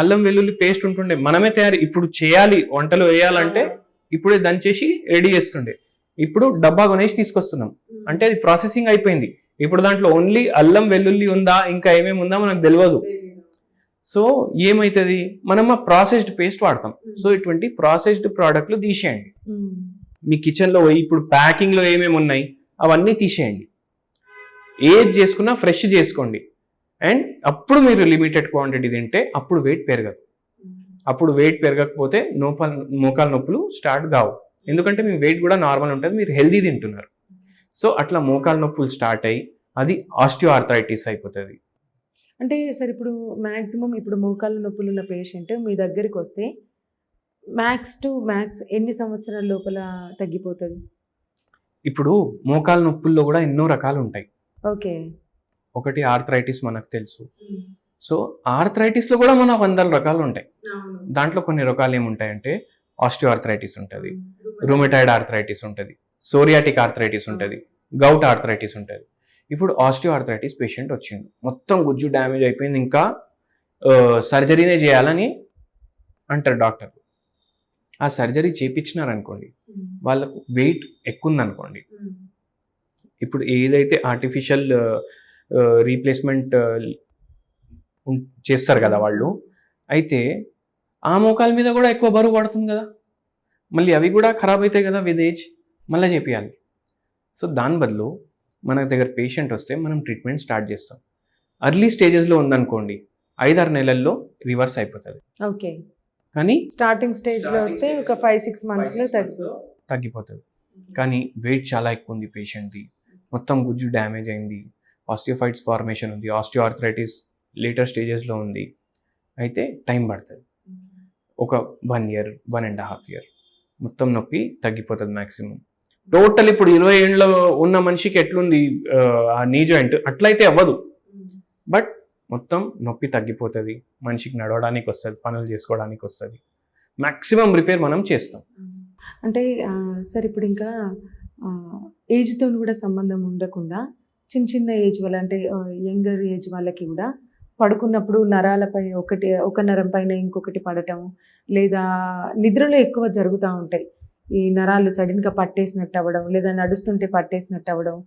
అల్లం వెల్లుల్లి పేస్ట్ ఉంటుండే, మనమే ఇప్పుడు చేయాలి, వంటలు వేయాలంటే ఇప్పుడే దంచేసి రెడీ చేస్తుండే. ఇప్పుడు డబ్బా కొనేసి తీసుకొస్తున్నాం, అంటే అది ప్రాసెసింగ్ అయిపోయింది. ఇప్పుడు దాంట్లో ఓన్లీ అల్లం వెల్లుల్లి ఉందా, ఇంకా ఏమేమి ఉందా మనకు తెలియదు. సో ఏమవుతుంది, మనం ఆ ప్రాసెస్డ్ పేస్ట్ వాడతాం. సో ఇటువంటి ప్రాసెస్డ్ ప్రోడక్ట్లు తీసేయండి మీ కిచెన్లో. ఇప్పుడు ప్యాకింగ్లో ఏమేమి ఉన్నాయి అవన్నీ తీసేయండి. ఏది చేసుకున్నా ఫ్రెష్ చేసుకోండి. అండ్ అప్పుడు మీరు లిమిటెడ్ క్వాంటిటీ తింటే అప్పుడు వెయిట్ పెరగదు. అప్పుడు వెయిట్ పెరగకపోతే మోకాలు నొప్పులు స్టార్ట్ కావు, ఎందుకంటే మీ వెయిట్ కూడా నార్మల్ ఉంటుంది, మీరు హెల్దీ తింటున్నారు. సో అట్లా మోకాలు నొప్పులు స్టార్ట్ అయ్యి అది ఆస్టియోఆర్థరైటిస్ అయిపోతుంది. అంటే సార్ ఇప్పుడు మ్యాక్సిమం ఇప్పుడు మోకాళ్ళ నొప్పులు ఉన్న పేషెంట్ మీ దగ్గరికి వస్తే మ్యాక్స్ ఎన్ని సంవత్సరాల లోపల తగ్గిపోతుంది? ఇప్పుడు మోకాలు నొప్పుల్లో కూడా ఎన్నో రకాలు ఉంటాయి. ఓకే, ఒకటి ఆర్థరైటిస్ మనకు తెలుసు. సో ఆర్థరైటిస్లో కూడా మన 100 రకాలు ఉంటాయి. దాంట్లో కొన్ని రకాలు ఏముంటాయంటే ఆస్టియోఆర్థరైటిస్ ఉంటుంది, రూమటాయిడ్ ఆర్థరైటిస్ ఉంటుంది, సోరియాటిక్ ఆర్థరైటిస్ ఉంటుంది, గౌట్ ఆర్థరైటిస్ ఉంటుంది. ఇప్పుడు ఆస్టియోఆర్థరైటిస్ పేషెంట్ వచ్చిండు, మొత్తం గుజ్జు డ్యామేజ్ అయిపోయింది, ఇంకా సర్జరీనే చేయాలని అంటారు డాక్టర్. ఆ సర్జరీ చేయించినారనుకోండి, వాళ్ళకు వెయిట్ ఎక్కువ ఉందనుకోండి, ఇప్పుడు ఏదైతే ఆర్టిఫిషియల్ రీప్లేస్మెంట్ చేస్తారు కదా వాళ్ళు, అయితే ఆ మోకాల మీద కూడా ఎక్కువ బరువు పడుతుంది కదా, మళ్ళీ అవి కూడా ఖరాబ్ అవుతాయి కదా విత్ ఏజ్, మళ్ళీ చేపియాలి. సో దాని బదులు మన దగ్గర పేషెంట్ వస్తే మనం ట్రీట్మెంట్ స్టార్ట్ చేస్తాం. అర్లీ స్టేజెస్లో ఉందనుకోండి 5-6 నెలల్లో రివర్స్ అయిపోతుంది. ఓకే, కానీ స్టార్టింగ్ స్టేజ్లో వస్తే ఒక 5-6 మంత్స్లో తగ్గిపోతుంది. కానీ వెయిట్ చాలా ఎక్కువ ఉంది పేషెంట్ది, మొత్తం గుజ్జు డ్యామేజ్ అయింది, ఆస్టియోఫైట్స్ ఫార్మేషన్ ఉంది, ఆస్టియోఆర్థరైటిస్ లేటర్ స్టేజెస్లో ఉంది, అయితే టైం పడుతుంది. ఒక 1 year, 1.5 year మొత్తం నొప్పి తగ్గిపోతుంది మ్యాక్సిమం. టోటల్ ఇప్పుడు 20 ఏళ్ళలో ఉన్న మనిషికి ఎట్లుంది ఆ నీ జాయింట్, అట్లయితే అవ్వదు, బట్ మొత్తం నొప్పి తగ్గిపోతుంది, మనిషికి నడవడానికి వస్తుంది, పనులు చేసుకోవడానికి వస్తుంది, మ్యాక్సిమం రిపేర్ మనం చేస్తాం. అంటే సార్ ఇప్పుడు ఇంకా ఏజ్తో కూడా సంబంధం ఉండకుండా చిన్న చిన్న ఏజ్ వాళ్ళ, అంటే యంగర్ ఏజ్ వాళ్ళకి కూడా పడుకున్నప్పుడు నరాలపై ఒక నరం పైన ఇంకొకటి పడటం, లేదా నిద్రలో ఎక్కువ జరుగుతూ ఉంటాయి. ఈ నరాలు సడన్గా పట్టేసినట్టు అవ్వడం, లేదా నడుస్తుంటే పట్టేసినట్టు అవ్వడం,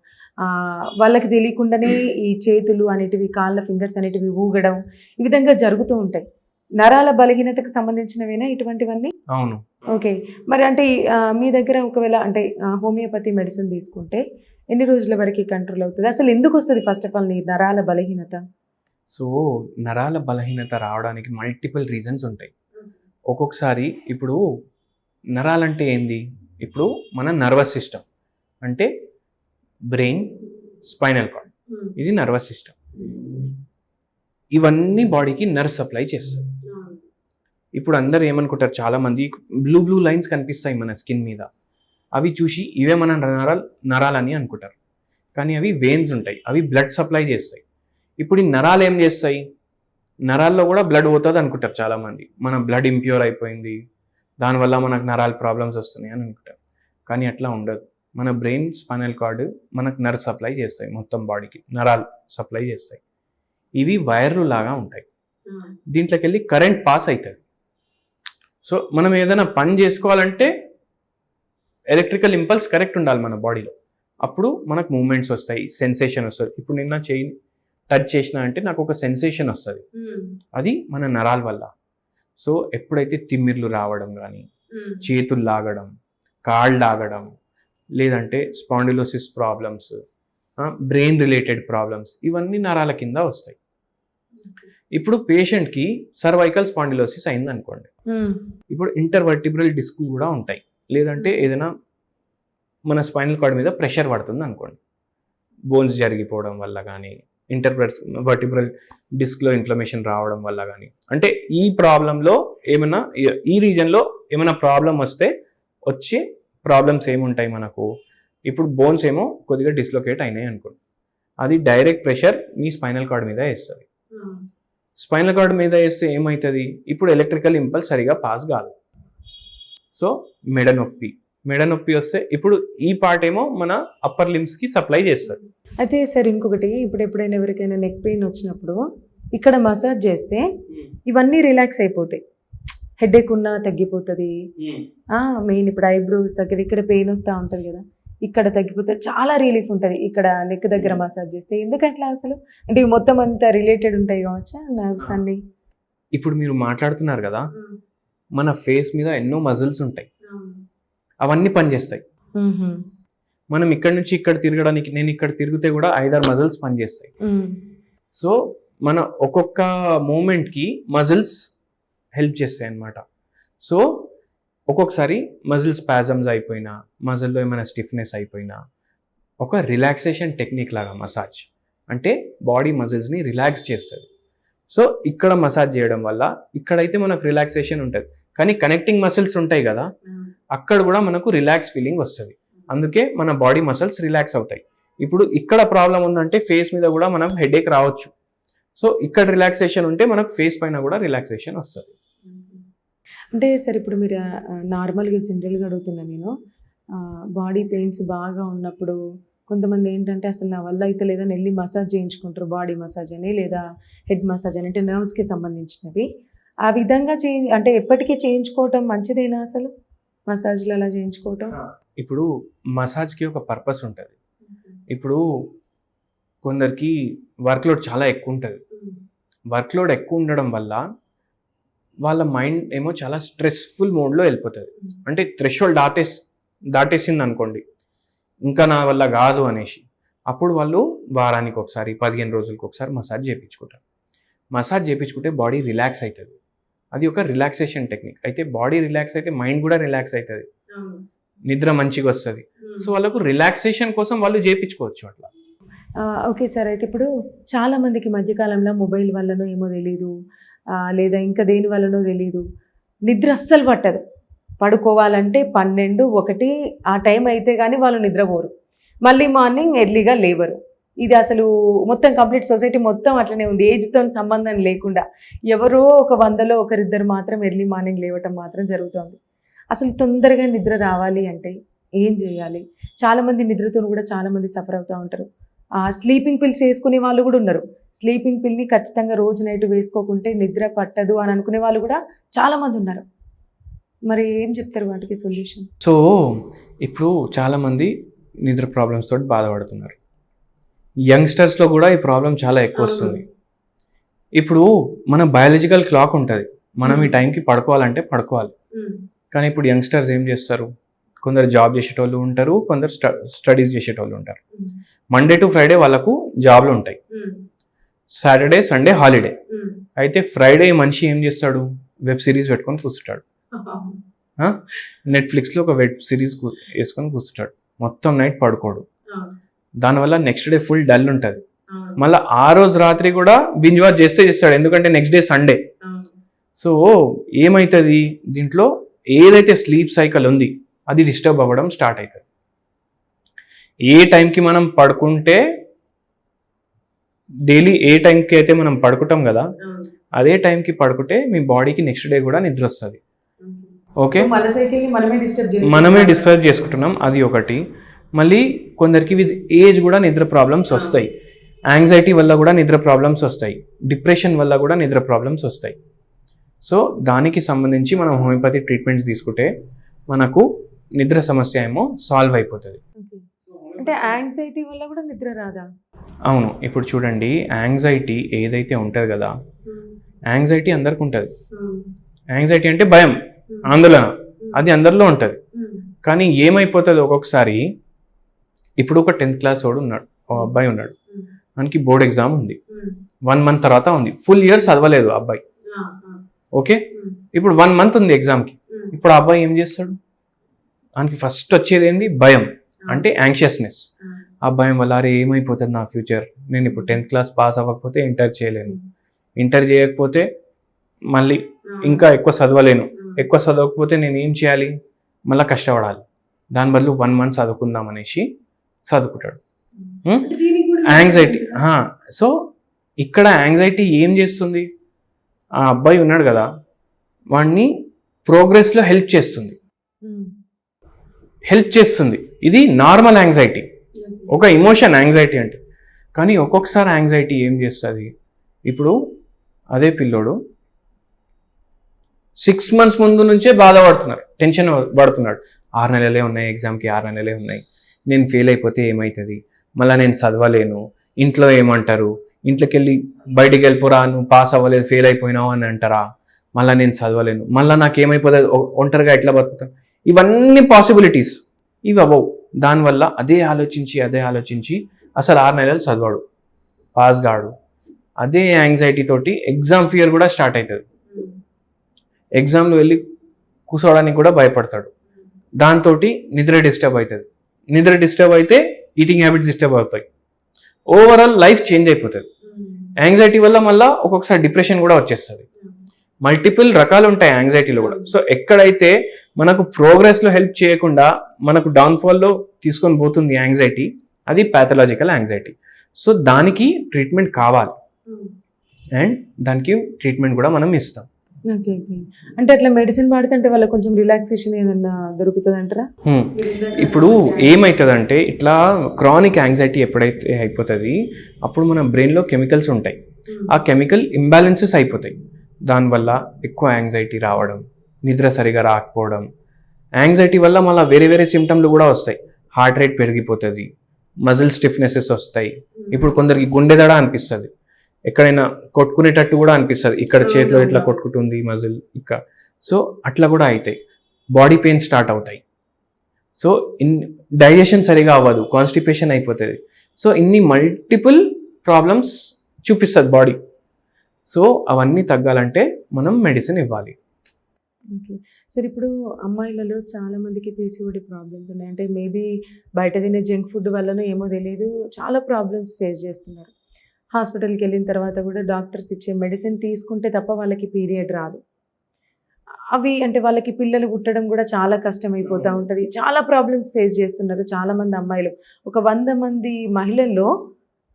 వాళ్ళకి తెలియకుండానే ఈ చేతులు అనేటివి, కాళ్ళ ఫింగర్స్ అనేటివి ఊగడం, ఈ విధంగా జరుగుతూ ఉంటాయి. నరాల బలహీనతకు సంబంధించినవేనా ఇటువంటివన్నీ? అవును. ఓకే, మరి అంటే మీ దగ్గర ఒకవేళ అంటే హోమియోపతి మెడిసిన్ తీసుకుంటే ఎన్ని రోజుల వరకు కంట్రోల్ అవుతుంది? అసలు ఎందుకు వస్తుంది ఫస్ట్ ఆఫ్ ఆల్ నరాల బలహీనత? సో నరాల బలహీనత రావడానికి మల్టిపుల్ రీజన్స్ ఉంటాయి. ఒక్కొక్కసారి ఇప్పుడు నరాలంటే ఏంది, ఇప్పుడు మన నర్వస్ సిస్టమ్ అంటే బ్రెయిన్, స్పైనల్ కార్డ్, ఇది నర్వస్ సిస్టమ్. ఇవన్నీ బాడీకి నర్వ్ సప్లై చేస్తాయి. ఇప్పుడు అందరు ఏమనుకుంటారు, చాలామంది బ్లూ లైన్స్ కనిపిస్తాయి మన స్కిన్ మీద, అవి చూసి ఇవే మన నరాలని అనుకుంటారు, కానీ అవి వెయిన్స్ ఉంటాయి, అవి బ్లడ్ సప్లై చేస్తాయి. ఇప్పుడు ఈ నరాలు ఏం చేస్తాయి, నరాల్లో కూడా బ్లడ్ పోతుంది అనుకుంటారు చాలామంది, మన బ్లడ్ ఇంప్యూర్ అయిపోయింది, దానివల్ల మనకు నరాల ప్రాబ్లమ్స్ వస్తున్నాయి అని అనుకుంటారు, కానీ అట్లా ఉండదు. మన బ్రెయిన్, స్పైనల్ కార్డ్ మనకు నర్వ్ సప్లై చేస్తాయి, మొత్తం బాడీకి నరాలు సప్లై చేస్తాయి. ఇవి వైర్లు లాగా ఉంటాయి, దీంట్లోకి వెళ్ళి కరెంట్ పాస్ అవుతుంది. సో మనం ఏదైనా పని చేసుకోవాలంటే ఎలక్ట్రికల్ ఇంపల్స్ కరెక్ట్ ఉండాలి మన బాడీలో, అప్పుడు మనకు మూమెంట్స్ వస్తాయి, సెన్సేషన్ వస్తుంది. ఇప్పుడు నిన్న చేయి టచ్ చేసినా అంటే నాకు ఒక సెన్సేషన్ వస్తుంది, అది మన నరాల వల్ల. సో ఎప్పుడైతే తిమ్మిర్లు రావడం కానీ, చేతులు లాగడం, కాళ్ళు లాగడం, లేదంటే spondylosis problems, brain related problems, ఇవన్నీ నరాల కింద వస్తాయి. ఇప్పుడు పేషెంట్కి సర్వైకల్ స్పాండిలోసిస్ అయింది అనుకోండి, ఇప్పుడు ఇంటర్వర్టిబ్రల్ డిస్క్లు కూడా ఉంటాయి, లేదంటే ఏదైనా మన స్పైనల్ కార్డ్ మీద ప్రెషర్ పడుతుంది అనుకోండి, బోన్స్ జరిగిపోవడం వల్ల కానీ, ఇంటర్వర్టిబ్రల్ డిస్క్లో ఇన్ఫ్లమేషన్ రావడం వల్ల కానీ, అంటే ఈ ప్రాబ్లంలో ఏమైనా, ఈ రీజన్లో ఏమైనా ప్రాబ్లం వస్తే వచ్చే ప్రాబ్లమ్స్ ఏముంటాయి మనకు, ఇప్పుడు బోన్స్ ఏమో కొద్దిగా డిస్లొకేట్ అయినాయి అనుకోండి, అది డైరెక్ట్ ప్రెషర్ మీ స్పైనల్ కార్డ్ మీద వేస్తుంది. స్పైనల్ కార్డ్ మీద వేస్తే ఏమవుతుంది, ఇప్పుడు ఎలక్ట్రికల్ ఇంపల్స్ సరిగా పాస్ కాదు, సో మెడ నొప్పి వస్తే ఇప్పుడు ఈ పార్ట్ ఏమో మన అప్పర్ లిమ్స్కి సప్లై చేస్తుంది. అయితే సార్ ఇంకొకటి, ఇప్పుడు ఎప్పుడైనా ఎవరికైనా నెక్ పెయిన్ వచ్చినప్పుడు ఇక్కడ మసాజ్ చేస్తే ఇవన్నీ రిలాక్స్ అయిపోతాయి, హెడేక్ ఉన్నా తగ్గిపోతుంది. మెయిన్ ఇప్పుడు ఐబ్రోస్ దగ్గర ఇక్కడ పెయిన్ వస్తూ ఉంటుంది కదా, ఇక్కడ తగ్గిపోతుంది, చాలా రిలీఫ్ ఉంటుంది ఇక్కడ నెక్ దగ్గర మసాజ్ చేస్తే. ఎందుకట్లా అసలు? అంటే ఇవి మొత్తం అంతా రిలేటెడ్ ఉంటాయి కావచ్చా నర్వ్స్ అన్ని? ఇప్పుడు మీరు మాట్లాడుతున్నారు కదా, మన ఫేస్ మీద ఎన్నో మజిల్స్ ఉంటాయి, అవన్నీ పనిచేస్తాయి. మనం ఇక్కడ నుంచి ఇక్కడ తిరగడానికి, నేను ఇక్కడ తిరిగితే కూడా 5-6 మజిల్స్ పనిచేస్తాయి. సో మన ఒక్కొక్క మూమెంట్కి మజిల్స్ హెల్ప్ చేస్తాయి అన్నమాట. సో ఒక్కొక్కసారి మజిల్ స్పాజమ్స్ అయిపోయినా, మజిల్లో ఏమైనా స్టిఫ్నెస్ అయిపోయినా, ఒక రిలాక్సేషన్ టెక్నిక్ లాగా మసాజ్ అంటే బాడీ మజిల్స్ని రిలాక్స్ చేస్తుంది. సో ఇక్కడ మసాజ్ చేయడం వల్ల ఇక్కడైతే మనకు రిలాక్సేషన్ ఉంటుంది, కానీ కనెక్టింగ్ మసిల్స్ ఉంటాయి కదా, అక్కడ కూడా మనకు రిలాక్స్ ఫీలింగ్ వస్తుంది, అందుకే మన బాడీ మసిల్స్ రిలాక్స్ అవుతాయి. ఇప్పుడు ఇక్కడ ప్రాబ్లం ఉందంటే ఫేస్ మీద కూడా మనకు హెడేక్ రావచ్చు, సో ఇక్కడ రిలాక్సేషన్ ఉంటే మనకు ఫేస్ పైన కూడా రిలాక్సేషన్ వస్తుంది. అంటే సార్ ఇప్పుడు మీరు నార్మల్గా జనరల్గా అడుగుతున్నా నేను, బాడీ పెయిన్స్ బాగా ఉన్నప్పుడు కొంతమంది ఏంటంటే అసలు నా వల్ల అయితే లేదని వెళ్ళి మసాజ్ చేయించుకుంటారు, బాడీ మసాజ్ అని లేదా హెడ్ మసాజ్ అని, అంటే నర్వ్స్కి సంబంధించినవి. ఆ విధంగా అంటే ఎప్పటికీ చేయించుకోవటం మంచిదేనా అసలు, మసాజ్లు అలా చేయించుకోవటం? ఇప్పుడు మసాజ్కి ఒక పర్పస్ ఉంటుంది. ఇప్పుడు కొందరికి వర్క్లోడ్ చాలా ఎక్కువ ఉంటుంది. వర్క్లోడ్ ఎక్కువ ఉండడం వల్ల వాళ్ళ మైండ్ ఏమో చాలా స్ట్రెస్ఫుల్ మోడ్లో వెళ్ళిపోతుంది. అంటే థ్రెషోల్డ్ దాటేసింది అనుకోండి, ఇంకా నా వల్ల కాదు అనేసి, అప్పుడు వాళ్ళు వారానికి ఒకసారి 15 రోజులకు ఒకసారి మసాజ్ చేయించుకుంటారు. మసాజ్ చేయించుకుంటే బాడీ రిలాక్స్ అవుతుంది. అది ఒక రిలాక్సేషన్ టెక్నిక్. అయితే బాడీ రిలాక్స్ అయితే మైండ్ కూడా రిలాక్స్ అవుతుంది, నిద్ర మంచిగా వస్తుంది. సో వాళ్ళకు రిలాక్సేషన్ కోసం వాళ్ళు చేయించుకోవచ్చు అట్లా. Okay sir. అయితే ఇప్పుడు చాలామందికి మధ్యకాలంలో మొబైల్ వల్లనో ఏమో తెలీదు, లేదా ఇంకా దేని వల్లనో తెలీదు, నిద్ర అస్సలు పట్టదు. పడుకోవాలంటే 12, 1 ఆ టైం అయితే కానీ వాళ్ళు నిద్రపోరు, మళ్ళీ మార్నింగ్ ఎర్లీగా లేవరు. ఇది అసలు మొత్తం కంప్లీట్ సొసైటీ మొత్తం అట్లనే ఉంది, ఏజ్తో సంబంధం లేకుండా. ఎవరో ఒక 100లో ఒకరిద్దరు మాత్రం ఎర్లీ మార్నింగ్ లేవటం మాత్రం జరుగుతుంది. అసలు తొందరగా నిద్ర రావాలి అంటే ఏం చేయాలి? చాలామంది నిద్రతో కూడా చాలామంది సఫర్ అవుతూ ఉంటారు. స్లీపింగ్ పిల్స్ వేసుకునే వాళ్ళు కూడా ఉన్నారు. స్లీపింగ్ పిల్ని ఖచ్చితంగా రోజు నైట్ వేసుకోకుంటే నిద్ర పట్టదు అని అనుకునే వాళ్ళు కూడా చాలామంది ఉన్నారు. మరి ఏం చెప్తారు వాటికి సొల్యూషన్? సో ఇప్పుడు చాలామంది నిద్ర ప్రాబ్లమ్స్ తోటి బాధపడుతున్నారు. యంగ్స్టర్స్లో కూడా ఈ ప్రాబ్లం చాలా ఎక్కువ వస్తుంది. ఇప్పుడు మన బయాలజికల్ క్లాక్ ఉంటుంది, మనం ఈ టైంకి పడుకోవాలంటే పడుకోవాలి. కానీ ఇప్పుడు యంగ్స్టర్స్ ఏం చేస్తారు, కొందరు జాబ్ చేసేటోళ్ళు ఉంటారు, కొందరు స్టడీస్ చేసేటోళ్ళు ఉంటారు. మండే టు ఫ్రైడే వాళ్ళకు జాబ్లు ఉంటాయి, సాటర్డే సండే హాలిడే. అయితే ఫ్రైడే మనిషి ఏం చేస్తాడు, వెబ్ సిరీస్ పెట్టుకొని కూర్చుంటాడు. నెట్ఫ్లిక్స్లో ఒక వెబ్ సిరీస్ వేసుకొని కూర్చుంటాడు, మొత్తం నైట్ పడుకోడు. దానివల్ల నెక్స్ట్ డే ఫుల్ డల్ ఉంటుంది. మళ్ళీ ఆ రోజు రాత్రి కూడా బింజ్ వాచ్ చేస్తాడు, ఎందుకంటే నెక్స్ట్ డే సండే. సో ఏమవుతుంది, దీంట్లో ఏదైతే స్లీప్ సైకిల్ ఉంది అది డిస్టర్బ్ అవ్వడం స్టార్ట్ అవుతుంది. ఏ టైంకి మనం పడుకుంటే, డైలీ ఏ టైంకి అయితే మనం పడుకుంటాం కదా, అదే టైంకి పడుకుంటే మీ బాడీకి నెక్స్ట్ డే కూడా నిద్ర వస్తుంది. ఓకే, మనమే డిస్టర్బ్ చేసుకుంటున్నాం, అది ఒకటి. మళ్ళీ కొందరికి విత్ ఏజ్ కూడా నిద్ర ప్రాబ్లమ్స్ వస్తాయి, యాంగ్జైటీ వల్ల కూడా నిద్ర ప్రాబ్లమ్స్ వస్తాయి, డిప్రెషన్ వల్ల కూడా నిద్ర ప్రాబ్లమ్స్ వస్తాయి. సో దానికి సంబంధించి మనం హోమియోపతి ట్రీట్మెంట్స్ తీసుకుంటే మనకు నిద్ర సమస్య ఏమో సాల్వ్ అయిపోతుంది. అంటే యాంగ్జైటీ వల్ల కూడా నిద్ర రాదా? అవును. ఇప్పుడు చూడండి, యాంగ్జైటీ ఏదైతే ఉంటుంది కదా, యాంగ్జైటీ అందరికి ఉంటుంది. యాంగ్జైటీ అంటే భయం, ఆందోళన, అది అందరిలో ఉంటుంది. కానీ ఏమైపోతుంది ఒక్కొక్కసారి, ఇప్పుడు ఒక 10th క్లాస్ వాడు ఉన్నాడు, ఒక అబ్బాయి ఉన్నాడు, మనకి బోర్డ్ ఎగ్జామ్ ఉంది, 1 month తర్వాత ఉంది, ఫుల్ ఇయర్ చదవలేదు అబ్బాయి. ఓకే, ఇప్పుడు 1 month ఉంది ఎగ్జామ్కి. ఇప్పుడు ఆ అబ్బాయి ఏం చేస్తాడు, ఆయనకి ఫస్ట్ వచ్చేది ఏంది, భయం, అంటే యాంగ్షియస్నెస్. ఆ భయం వల్ల అరే ఏమైపోతుంది నా ఫ్యూచర్, నేను ఇప్పుడు 10th క్లాస్ పాస్ అవ్వకపోతే ఇంటర్ చేయలేను, ఇంటర్ చేయకపోతే మళ్ళీ ఇంకా ఎక్కువ చదవలేను, ఎక్కువ చదవకపోతే నేను ఏం చేయాలి, మళ్ళీ కష్టపడాలి, దాని బదులు 1 month చదువుకుందాం అనేసి చదువుకుంటాడు. యాంగ్జైటీ. సో ఇక్కడ యాంగ్జైటీ ఏం చేస్తుంది, ఆ అబ్బాయి ఉన్నాడు కదా వాడిని ప్రోగ్రెస్లో హెల్ప్ చేస్తుంది. ఇది నార్మల్ యాంగ్జైటీ, ఒక ఇమోషన్ యాంగ్జైటీ అంటే. కానీ ఒక్కొక్కసారి యాంగ్జైటీ ఏం చేస్తుంది, ఇప్పుడు అదే పిల్లోడు 6 months ముందు నుంచే బాధపడుతున్నాడు, టెన్షన్ పడుతున్నాడు, 6 నెలలే ఉన్నాయి ఎగ్జామ్కి, 6 నెలలే ఉన్నాయి, నేను ఫెయిల్ అయిపోతే ఏమవుతుంది, మళ్ళీ నేను చదవలేను, ఇంట్లో ఏమంటారు, ఇంట్లోకి వెళ్ళి బయటికి వెళ్ళిపోరా, నువ్వు పాస్ అవ్వలేదు ఫెయిల్ అయిపోయినావు అని అంటారా, మళ్ళీ నేను చదవలేను, మళ్ళీ నాకు ఏమైపోతుంది, ఒంటరిగా ఎట్లా బతుకుతాను, ఇవన్నీ పాసిబిలిటీస్ ఇవి అవ్వవు. దానివల్ల అదే ఆలోచించి అసలు 6 నెలలు చదవాడు, పాస్ కాడు. అదే యాంగ్జైటీ తోటి ఎగ్జామ్ ఫియర్ కూడా స్టార్ట్ అవుతుంది, ఎగ్జామ్లో వెళ్ళి కూర్చోవడానికి కూడా భయపడతాడు, దాంతో నిద్ర డిస్టర్బ్ అవుతుంది, నిద్ర డిస్టర్బ్ అయితే ఈటింగ్ హ్యాబిట్స్ డిస్టర్బ్ అవుతాయి, ఓవరాల్ లైఫ్ చేంజ్ అయిపోతుంది. యాంగ్జైటీ వల్ల మళ్ళీ ఒక్కొక్కసారి డిప్రెషన్ కూడా వచ్చేస్తుంది. మల్టిపుల్ రకాలు ఉంటాయి యాంగ్జైటీలో కూడా. సో ఎక్కడైతే మనకు ప్రోగ్రెస్లో హెల్ప్ చేయకుండా మనకు డౌన్ఫాల్లో తీసుకొని పోతుంది యాంగ్జైటీ, అది ప్యాథలాజికల్ యాంగ్జైటీ. సో దానికి ట్రీట్మెంట్ కావాలి, అండ్ దానికి ట్రీట్మెంట్ కూడా మనం ఇస్తాం. ఓకే. ఓకే. అంటే అట్లా మెడిసిన్ వాడుతుంటే వాళ్ళకి కొంచెం రిలాక్సేషన్ ఏదన్నా దొరుకుతదంటారా? హ్మ్. ఇప్పుడు ఏమైతదంటే ఇట్లా క్రానిక్ యాంగ్జైటీ ఎప్పుడైతే అయిపోతది, అప్పుడు మన బ్రెయిన్‌లో కెమికల్స్ ఉంటాయి. ఆ కెమికల్ ఇంబాలెన్సెస్ అయిపోతాయి. దానివల్ల ఎక్కువ యాంగ్జైటీ రావడం, నిద్ర సరిగా రాకపోవడం, యాంగ్జైటీ వల్ల మళ్ళా వేరే వేరే సిమ్టమ్‌లు కూడా వస్తాయి. హార్ట్ రేట్ పెరిగిపోతది, మజిల్ స్టిఫ్‌నెసెస్ వస్తాయి. ఇప్పుడు కొందరికి గుండె దడ అనిపిస్తది. ఎక్కడైనా కొట్టుకునేటట్టు కూడా అనిపిస్తది. ఇక్కడ చేతిలో ఇట్లా కొట్టుకుంటుంది మజిల్ ఇక్కడ. సో, అట్లా కూడా అయితాయి. బాడీ పెయిన్స్ స్టార్ట్ అవుతాయి. సో, డైజెషన్ సరిగా అవ్వదు. కాన్‌స్టిపేషన్ అయిపోతది. సో, ఇన్ని మల్టిపుల్ ప్రాబ్లమ్స్ చూపిస్తది బాడీ. సో, అవన్నీ తగ్గాలంటే మనం మెడిసిన్ ఇవ్వాలి. ఓకే. సరే ఇప్పుడు అమ్మాయిలలో చాలా మందికి పీసీఓడి ప్రాబ్లమ్స్ ఉన్నాయి. అంటే మేబీ బయట తినే జంక్ ఫుడ్ వల్లనో ఏమో తెలీదు. చాలా ప్రాబ్లమ్స్ ఫేస్ చేస్తున్నారు. హాస్పిటల్‌కెళ్ళిన తర్వాత కూడా డాక్టర్స్ ఇచ్చే మెడిసిన్ తీసుకుంటే తప్ప వాళ్ళకి పీరియడ్ రాదు. అవి అంటే వాళ్ళకి పిల్లలు పుట్టడం కూడా చాలా కష్టమైపోతా ఉంటది. చాలా ప్రాబ్లమ్స్ ఫేస్ చేస్తున్నారు చాలామంది అమ్మాయిలు. ఒక 100 మంది మహిళల్లో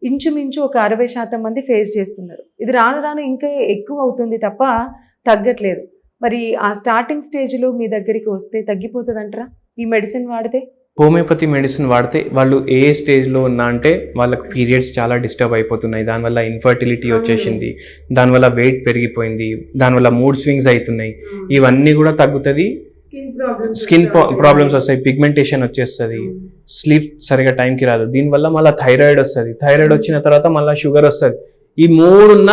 ఇంచుమించు ఒక 60% మంది ఫేస్ చేస్తున్నారు. ఇది రాను రాను ఇంకా ఎక్కువ అవుతుంది తప్ప తగ్గట్లేదు. మరి ఆ స్టార్టింగ్ స్టేజ్‌లో మీ దగ్గరికి వస్తే తగ్గిపోతదంటారా? ఈ మెడిసిన్ వాడితే? హోమియోపతి మెడిసిన్ వాడితే వాళ్ళు ఏ స్టేజ్‌లో ఉన్నా అంటే వాళ్ళకి పీరియడ్స్ చాలా డిస్టర్బ్ అయిపోతున్నాయి. దానివల్ల ఇన్‌ఫర్టిలిటీ వచ్చేసింది. దానివల్ల వెయిట్ పెరిగిపోయింది. దానివల్ల మూడ్ స్వింగ్స్ అయితున్నాయి. ఇవన్నీ కూడా తగ్గుతది. స్కిన్ ప్రాబ్లమ్స్ వస్తాయి. పిగ్మెంటేషన్ వచ్చేస్తది. స్లీప్ సరిగా టైంకి రాదు. దీనివల్ల మళ్ళీ థైరాయిడ్ వస్తది. థైరాయిడ్ వచ్చిన తర్వాత మళ్ళీ షుగర్ వస్తది. ఈ 3 ఉన్న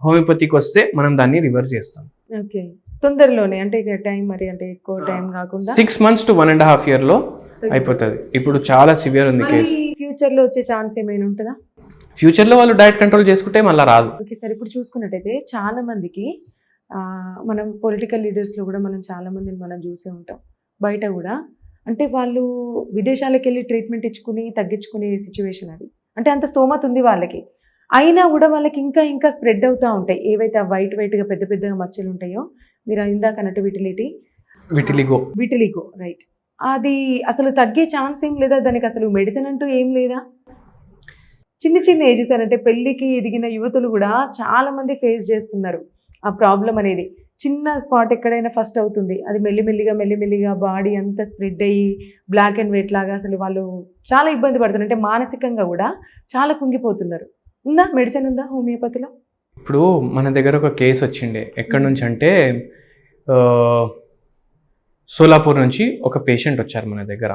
హోమియోపతికి వస్తే మనం దాన్ని రివర్స్ చేస్తాం. ఓకే. తొందరలోనే అంటే ఇక టైం మరి అంటే ఎక్కువ టైం కాకుండా 6 months to 1.5 yearలో అయిపోతుంది. ఇప్పుడు చాలా సివియర్ ఉంది కేసు. ఫ్యూచర్‌లో వచ్చే ఛాన్స్ ఏమైనా ఉంటదా? ఫ్యూచర్లో వాళ్ళు డైట్ కంట్రోల్ చేసుకుంటే మళ్ళీ రాదు. Okay sir. ఇప్పుడు చూసుకున్నట్టయితే చాలా మందికి మనం పొలిటికల్ లీడర్స్‌లో కూడా మనం చాలా మందిని మనం చూసే ఉంటాం. బయట కూడా అంటే వాళ్ళు విదేశాలకు వెళ్ళి ట్రీట్మెంట్ ఇచ్చుకుని తగ్గించుకునే సిచ్యువేషన్ అది. అంటే అంత స్తోమత ఉంది వాళ్ళకి. అయినా కూడా వాళ్ళకి ఇంకా ఇంకా స్ప్రెడ్ అవుతూ ఉంటాయి. ఏవైతే ఆ వైట్‌గా పెద్ద పెద్దగా మచ్చలు ఉంటాయో మీరు ఇందాక అన్నట్టు విటిలిగో రైట్. అది అసలు తగ్గే ఛాన్స్ ఏం లేదా? దానికి అసలు మెడిసిన్ అంటూ ఏం లేదా? చిన్న చిన్న ఏజెస్ అంటే పెళ్ళికి ఎదిగిన యువతులు కూడా చాలా మంది ఫేస్ చేస్తున్నారు ఆ ప్రాబ్లం అనేది. చిన్న స్పాట్ ఎక్కడైనా ఫస్ట్ అవుతుంది. అది మెల్లిమెల్లిగా బాడీ అంతా స్ప్రెడ్ అయ్యి బ్లాక్ అండ్ వైట్ లాగా అసలు వాళ్ళు చాలా ఇబ్బంది పడుతున్నారు. అంటే మానసికంగా కూడా చాలా కుంగిపోతున్నారు. ఉందా మెడిసిన్ ఉందా హోమియోపతిలో? ఇప్పుడు మన దగ్గర ఒక కేసు వచ్చిండే. ఎక్కడి నుంచి అంటే సోలాపూర్ నుంచి ఒక పేషెంట్ వచ్చారు మన దగ్గర.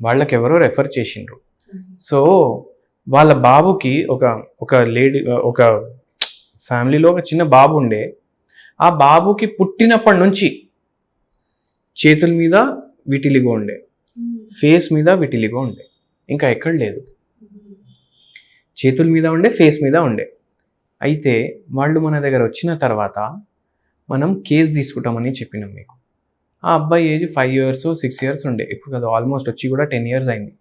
వాళ్ళకి ఎవరో రెఫర్ చేసిండ్రు. సో వాళ్ళ బాబుకి ఒక ఫ్యామిలీలో ఒక చిన్న బాబు ఉండే. ఆ బాబుకి పుట్టినప్పటి నుంచి చేతుల మీద విటిలిగో ఉండే, ఫేస్ మీద విటిలిగో ఉండే, ఇంకా ఎక్కడ లేదు. చేతుల మీద ఉండే, ఫేస్ మీద ఉండే. అయితే వాళ్ళు మన దగ్గర వచ్చిన తర్వాత మనం కేసు తీసుకుంటామని చెప్పినాం మీకు. ఆ అబ్బాయి ఏజ్ 5 years 6 years ఉండే. ఇప్పుడు కదా ఆల్మోస్ట్ వచ్చి కూడా 10 years అయింది.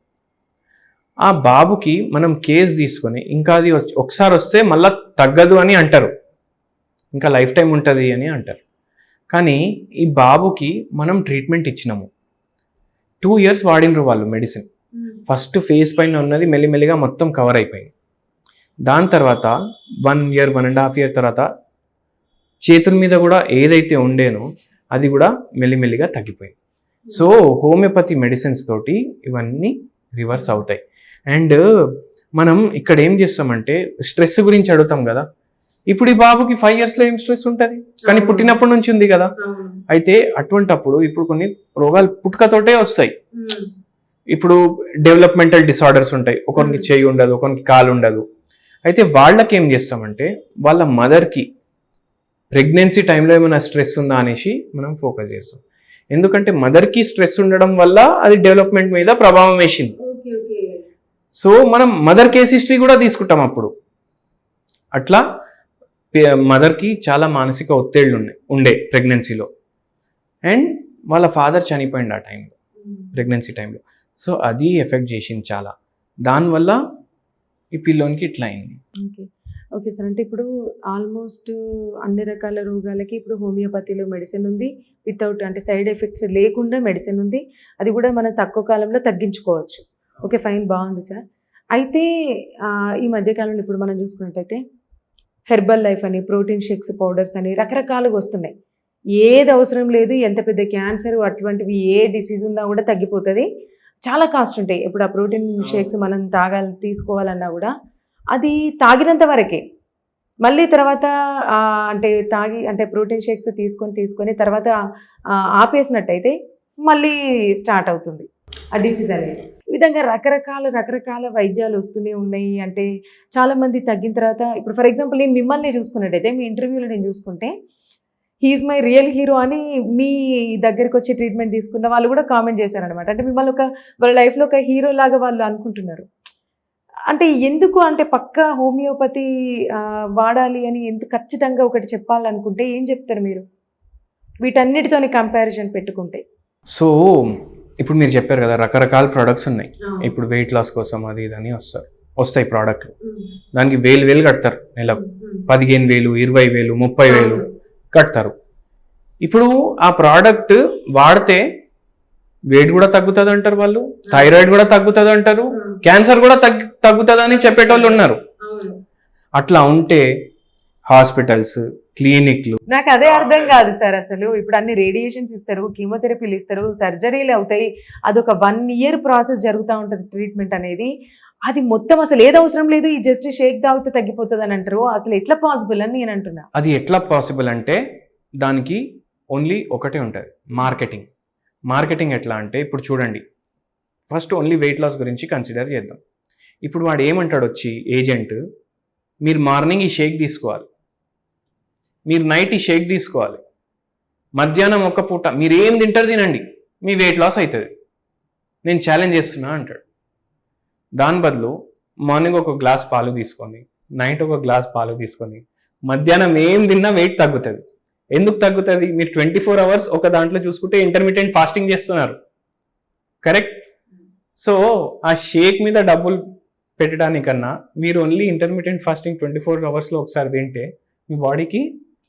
ఆ బాబుకి మనం కేసు తీసుకొని ఇంకా అది ఒకసారి వస్తే మళ్ళీ తగ్గదు అని అంటారు, ఇంకా లైఫ్ టైం ఉంటుంది అని అంటారు. కానీ ఈ బాబుకి మనం ట్రీట్మెంట్ ఇచ్చినాము. 2 years వాడినరు వాళ్ళు మెడిసిన్. ఫస్ట్ ఫేస్ పైన ఉన్నది మెల్లిమెల్లిగా మొత్తం కవర్ అయిపోయింది. దాని తర్వాత 1 year 1.5 year తర్వాత చేతుల మీద కూడా ఏదైతే ఉండేనో అది కూడా మెల్లిమెల్లిగా తగ్గిపోయింది. సో హోమియోపతి మెడిసిన్స్ తోటి ఇవన్నీ రివర్స్ అవుతాయి. అండ్ మనం ఇక్కడ ఏం చేస్తామంటే స్ట్రెస్ గురించి అడుగుతాం కదా. ఇప్పుడు ఈ బాబుకి 5 yearsలో ఏం స్ట్రెస్ ఉంటుంది, కానీ పుట్టినప్పటి నుంచి ఉంది కదా. అయితే అటువంటప్పుడు ఇప్పుడు కొన్ని రోగాలు పుట్టుకతోటే వస్తాయి. ఇప్పుడు డెవలప్మెంటల్ డిసార్డర్స్ ఉంటాయి. ఒకరికి చేయి ఉండదు, ఒకరికి కాలు ఉండదు. అయితే వాళ్ళకి ఏం చేస్తామంటే వాళ్ళ మదర్కి ప్రెగ్నెన్సీ టైంలో ఏమైనా స్ట్రెస్ ఉందా అనేసి మనం ఫోకస్ చేస్తాం. ఎందుకంటే మదర్కి స్ట్రెస్ ఉండడం వల్ల అది డెవలప్మెంట్ మీద ప్రభావం వేసింది. సో మనం మదర్ కేస్ హిస్టరీ కూడా తీసుకుంటాం అప్పుడు. అట్లా మదర్కి చాలా మానసిక ఒత్తిళ్ళు ఉండే ప్రెగ్నెన్సీలో, అండ్ వాళ్ళ ఫాదర్ చనిపోయింది ఆ టైంలో, ప్రెగ్నెన్సీ టైంలో. సో అది ఎఫెక్ట్ చేసింది చాలా. దానివల్ల ఈ పిల్లోనికి ఇట్లా అయింది. Okay sir. అంటే ఇప్పుడు ఆల్మోస్ట్ అన్ని రకాల రోగాలకి ఇప్పుడు హోమియోపతిలో మెడిసిన్ ఉంది. వితౌట్ అంటే సైడ్ ఎఫెక్ట్స్ లేకుండా మెడిసిన్ ఉంది. అది కూడా మనం తక్కువ కాలంలో తగ్గించుకోవచ్చు. ఓకే ఫైన్, బాగుంది సార్. అయితే ఈ మధ్యకాలంలో ఇప్పుడు మనం చూసుకున్నట్టయితే హెర్బల్ లైఫ్ అని, ప్రోటీన్ షేక్స్, పౌడర్స్ అని రకరకాలుగా వస్తున్నాయి. ఏది అవసరం లేదు, ఎంత పెద్ద క్యాన్సర్ అటువంటివి ఏ డిసీజ్ ఉన్నా కూడా తగ్గిపోతుంది. చాలా కాస్ట్ ఉంటాయి. ఇప్పుడు ఆ ప్రోటీన్ షేక్స్ మనం తీసుకోవాలన్నా కూడా అది తాగినంత వరకే. మళ్ళీ తర్వాత అంటే ప్రోటీన్ షేక్స్ తీసుకొని తర్వాత ఆపేసినట్టయితే మళ్ళీ స్టార్ట్ అవుతుంది ఆ డిసీజ్ అనేది. ఈ విధంగా రకరకాల వైద్యాలు వస్తూనే ఉన్నాయి. అంటే చాలామంది తగ్గిన తర్వాత ఇప్పుడు ఫర్ ఎగ్జాంపుల్ నేను మిమ్మల్ని చూసుకున్నట్టయితే మీ ఇంటర్వ్యూలో నేను చూసుకుంటే హీఈస్ మై రియల్ హీరో అని మీ దగ్గరికి వచ్చి ట్రీట్మెంట్ తీసుకున్న వాళ్ళు కూడా కామెంట్ చేశారనమాట. అంటే మిమ్మల్ని వాళ్ళ లైఫ్లో ఒక హీరో లాగా వాళ్ళు అనుకుంటున్నారు. అంటే ఎందుకు అంటే పక్కా హోమియోపతి వాడాలి అని ఎందుకు ఖచ్చితంగా ఒకటి చెప్పాలనుకుంటే ఏం చెప్తారు మీరు వీటన్నిటితోని కంపారిజన్ పెట్టుకుంటే? సో ఇప్పుడు మీరు చెప్పారు కదా రకరకాల ప్రోడక్ట్స్ ఉన్నాయి. ఇప్పుడు వెయిట్ లాస్ కోసం అది ఇదని వస్తాయి ప్రోడక్ట్లు. దానికి వేలు కడతారు నెలకు. 15,000, 20,000, 30,000 కడతారు. ఇప్పుడు ఆ ప్రోడక్ట్ వాడితే వెయిట్ కూడా తగ్గుతుంది అంటారు వాళ్ళు, థైరాయిడ్ కూడా తగ్గుతుంది అంటారు, క్యాన్సర్ కూడా తగ్గుతుంది అని చెప్పేటోళ్ళు ఉన్నారు. అట్లా ఉంటే హాస్పిటల్స్, క్లినిక్లు, నాకు అదే అర్థం కాదు సార్. అసలు ఇప్పుడు అన్ని రేడియేషన్స్ ఇస్తారు, కీమోథెరపీలు ఇస్తారు, సర్జరీలు అవుతాయి, అదొక 1 year ప్రాసెస్ జరుగుతూ ఉంటుంది ట్రీట్మెంట్ అనేది. అది మొత్తం అసలు ఏది అవసరం లేదు, ఈ జస్ట్ షేక్ తాగితే తగ్గిపోతుంది అని అంటారు. అసలు ఎట్లా పాసిబుల్ అని నేను అంటున్నా. అది ఎట్లా పాసిబుల్ అంటే దానికి ఓన్లీ ఒకటే ఉంటుంది, మార్కెటింగ్ ఎట్లా అంటే ఇప్పుడు చూడండి, ఫస్ట్ ఓన్లీ వెయిట్ లాస్ గురించి కన్సిడర్ చేద్దాం. ఇప్పుడు వాడు ఏమంటాడు వచ్చి ఏజెంట్, మీరు మార్నింగ్ ఈ షేక్ తీసుకోవాలి, మీరు నైట్ ఈ షేక్ తీసుకోవాలి, మధ్యాహ్నం ఒక పూట మీరు ఏం తింటారు తినండి, మీ వెయిట్ లాస్ అవుతుంది, నేను ఛాలెంజ్ చేస్తున్నా అంటాడు. దాని బదులు మార్నింగ్ ఒక గ్లాస్ పాలు తీసుకొని, నైట్ ఒక గ్లాస్ పాలు తీసుకొని, మధ్యాహ్నం ఏం తిన్నా వెయిట్ తగ్గుతుంది. ఎందుకు తగ్గుతుంది? మీరు 24 hours ఒక దాంట్లో చూసుకుంటే ఇంటర్మీడియట్ ఫాస్టింగ్ చేస్తున్నారు, కరెక్ట్? సో ఆ షేక్ మీద డబ్బులు పెట్టడానికన్నా మీరు ఓన్లీ ఇంటర్మీడియట్ ఫాస్టింగ్ 24 hours ఒకసారి తింటే మీ బాడీకి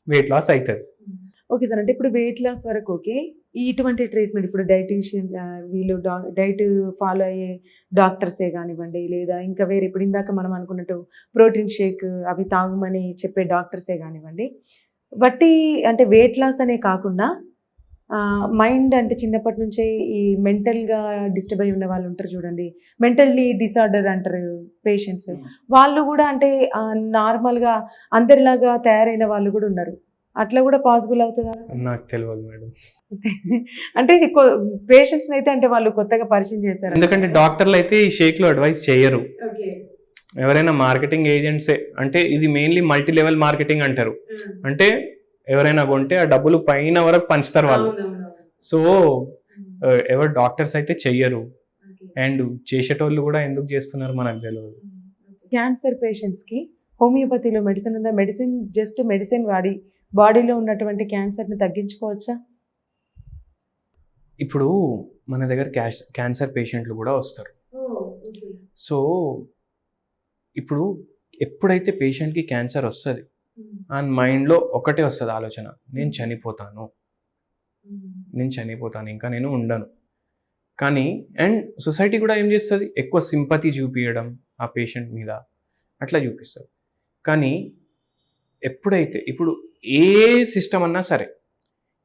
వెయిట్ లాస్ అవుతుంది. ఓకే సార్, అంటే ఇప్పుడు వెయిట్ లాస్ వరకు ఓకే, ఇటువంటి ట్రీట్మెంట్ ఇప్పుడు డైటీషియన్ వీళ్ళు డైట్ ఫాలో అయ్యే డాక్టర్సే కానివ్వండి, లేదా ఇంకా వేరే ఇప్పుడు ఇందాక మనం అనుకున్నట్టు ప్రోటీన్ షేక్ అవి తాగమని చెప్పే డాక్టర్సే కానివ్వండి, బట్టి అంటే వెయిట్ లాస్ అనే కాకుండా మైండ్ అంటే చిన్నప్పటి నుంచే ఈ మెంటల్గా డిస్టర్బ్ అయి ఉన్న వాళ్ళు ఉంటారు చూడండి, మెంటల్లీ డిసార్డర్ అంటారు పేషెంట్స్, వాళ్ళు కూడా అంటే నార్మల్గా అందరిలాగా తయారైన వాళ్ళు కూడా ఉన్నారు. అట్లా కూడా పాసిబుల్ అవుతుందా? నాకు తెలియదు మేడం. అంటే పేషెంట్స్ అయితే అంటే వాళ్ళు కొత్తగా పరిచయం చేశారు, ఎందుకంటే డాక్టర్లు అయితే ఈ షేక్ లో అడ్వైస్ చేయరు. ఎవరైనా మార్కెటింగ్ ఏజెంట్సే, అంటే ఇది మెయిన్లీ మల్టీ లెవెల్ మార్కెటింగ్ అంటారు. అంటే ఎవరైనా కొంటే ఆ డబ్బులు పైన వరకు పంచుతారు వాళ్ళు. సో ఎవరు డాక్టర్స్ అయితే చెయ్యరు, అండ్ చేసేటోళ్ళు కూడా ఎందుకు చేస్తున్నారు మనకు తెలియదు. క్యాన్సర్ పేషెంట్స్కి హోమియోపతిలో మెడిసిన్ ఉందా? మెడిసిన్ వాడి బాడీలో ఉన్నటువంటి క్యాన్సర్ని తగ్గించుకోవచ్చా? ఇప్పుడు మన దగ్గర క్యాన్సర్ పేషెంట్లు కూడా వస్తారు. సో ఇప్పుడు ఎప్పుడైతే పేషెంట్కి క్యాన్సర్ వస్తుంది, ఆ మైండ్లో ఒకటే వస్తుంది ఆలోచన, నేను చనిపోతాను, ఇంకా నేను ఉండను. కానీ అండ్ సొసైటీ కూడా ఏం చేస్తుంది, ఎక్కువ సింపతి చూపించడం ఆ పేషెంట్ మీద అట్లా చూపిస్తుంది. కానీ ఎప్పుడైతే ఇప్పుడు ఏ సిస్టమ్ అన్నా సరే,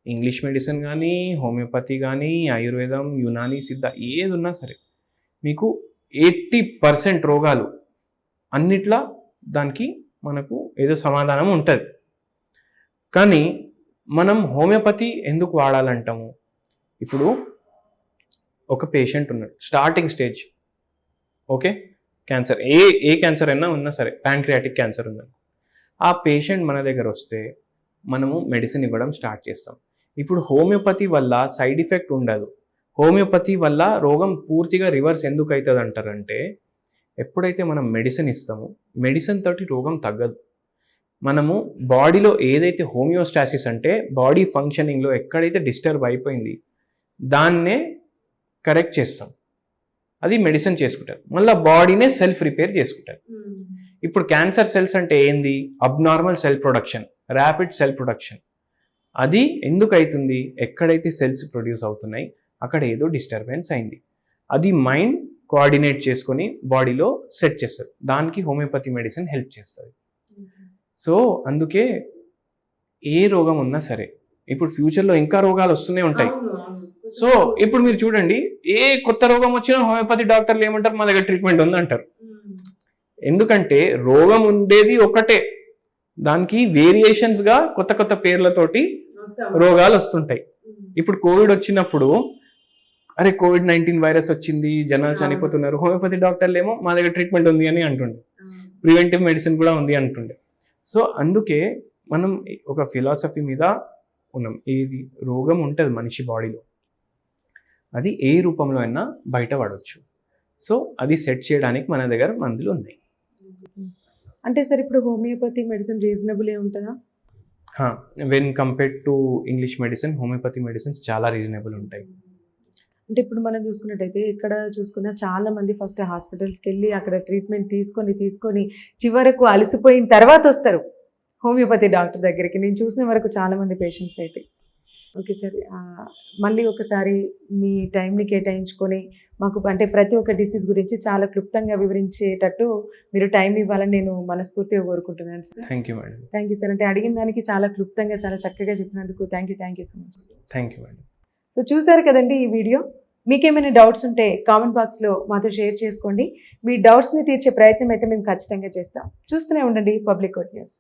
ఇంగ్లీష్ మెడిసిన్ కానీ, హోమియోపతి కానీ, ఆయుర్వేదం, యునాని, సిద్ధ ఏది ఉన్నా సరే, మీకు 80% రోగాలు అన్నిట్లా దానికి మనకు ఏదో సమాధానం ఉంటుంది. కానీ మనం హోమియోపతి ఎందుకు వాడాలంటాము? ఇప్పుడు ఒక పేషెంట్ ఉన్నాడు, స్టార్టింగ్ స్టేజ్, ఓకే, క్యాన్సర్ ఏ క్యాన్సర్ అయినా ఉన్నా సరే, ప్యాంక్రియాటిక్ క్యాన్సర్ ఉందని, ఆ పేషెంట్ మన దగ్గర వస్తే మనము మెడిసిన్ ఇవ్వడం స్టార్ట్ చేస్తాం. ఇప్పుడు హోమియోపతి వల్ల సైడ్ ఎఫెక్ట్ ఉండదు. హోమియోపతి వల్ల రోగం పూర్తిగా రివర్స్ ఎందుకు అవుతుంది అంటారంటే, ఎప్పుడైతే మనం మెడిసిన్ ఇస్తామో మెడిసిన్ తోటి రోగం తగ్గదు. మనము బాడీలో ఏదైతే హోమియోస్టాసిస్ అంటే బాడీ ఫంక్షనింగ్లో ఎక్కడైతే డిస్టర్బ్ అయిపోయింది దాన్నే కరెక్ట్ చేస్తాం, అది మెడిసిన్ చేసుకుంటారు, మళ్ళీ బాడీనే సెల్ఫ్ రిపేర్ చేసుకుంటారు. ఇప్పుడు క్యాన్సర్ సెల్స్ అంటే ఏంది? Abnormal cell production, rapid cell production. అది ఎందుకు అవుతుంది? ఎక్కడైతే సెల్స్ ప్రొడ్యూస్ అవుతున్నాయి అక్కడ ఏదో డిస్టర్బెన్స్ అయింది, అది మైండ్ కోఆర్డినేట్ చేసుకొని బాడీలో సెట్ చేస్తుంది. దానికి హోమియోపతి మెడిసిన్ హెల్ప్ చేస్తుంది. సో అందుకే ఏ రోగం ఉన్నా సరే, ఇప్పుడు ఫ్యూచర్లో ఇంకా రోగాలు వస్తూనే ఉంటాయి. సో ఇప్పుడు మీరు చూడండి, ఏ కొత్త రోగం వచ్చినా హోమియోపతి డాక్టర్లు ఏమంటారు, మా దగ్గర ట్రీట్మెంట్ ఉంది అంటారు. ఎందుకంటే రోగం ఉండేది ఒకటే, దానికి వేరియేషన్స్ గా కొత్త కొత్త పేర్లతోటి రోగాలు వస్తుంటాయి. ఇప్పుడు కోవిడ్ వచ్చినప్పుడు అరే COVID-19 వైరస్ వచ్చింది, జనాలు చనిపోతున్నారు, హోమియోపతి డాక్టర్లు ఏమో మా దగ్గర ట్రీట్మెంట్ ఉంది అని అంటుండే, ప్రివెంటివ్ మెడిసిన్ కూడా ఉంది అంటుండే. సో అందుకే మనం ఒక ఫిలాసఫీ మీద ఉన్నాం. ఏది రోగం ఉంటుంది మనిషి బాడీలో, అది ఏ రూపంలో అయినా బయట పడవచ్చు. సో అది సెట్ చేయడానికి మన దగ్గర మందులు ఉన్నాయి. అంటే సార్ ఇప్పుడు హోమియోపతి మెడిసిన్ రీజనబుల్ ఉంటుందా? When compared to English medicine, homeopathy medicines చాలా రీజనబుల్ ఉంటాయి. అంటే ఇప్పుడు మనం చూసుకున్నట్టయితే ఎక్కడ చూసుకున్నా చాలా మంది ఫస్ట్ హాస్పిటల్స్కి వెళ్ళి అక్కడ ట్రీట్మెంట్ తీసుకొని చివరకు అలసిపోయిన తర్వాత వస్తారు హోమియోపతి డాక్టర్ దగ్గరికి. నేను చూసిన వరకు చాలామంది పేషెంట్స్ అయితే. ఓకే సార్, మళ్ళీ ఒకసారి మీ టైంని కేటాయించుకొని మాకు అంటే ప్రతి ఒక్క డిసీజ్ గురించి చాలా క్లుప్తంగా వివరించేటట్టు మీరు టైం ఇవ్వాలని నేను మనస్ఫూర్తిగా కోరుకుంటున్నాను sir. Thank you madam. Thank you sir. అంటే అడిగిన దానికి చాలా క్లుప్తంగా చాలా చక్కగా చెప్పినందుకు thank you so much. Thank you madam. So చూసారు కదండి ఈ వీడియో. మీకేమైనా డౌట్స్ ఉంటే కామెంట్ బాక్స్లో మాతో షేర్ చేసుకోండి. మీ డౌట్స్ని తీర్చే ప్రయత్నం అయితే మేము ఖచ్చితంగా చేస్తాం. చూస్తూనే ఉండండి పబ్లిక్ కోర్ట్ న్యూస్.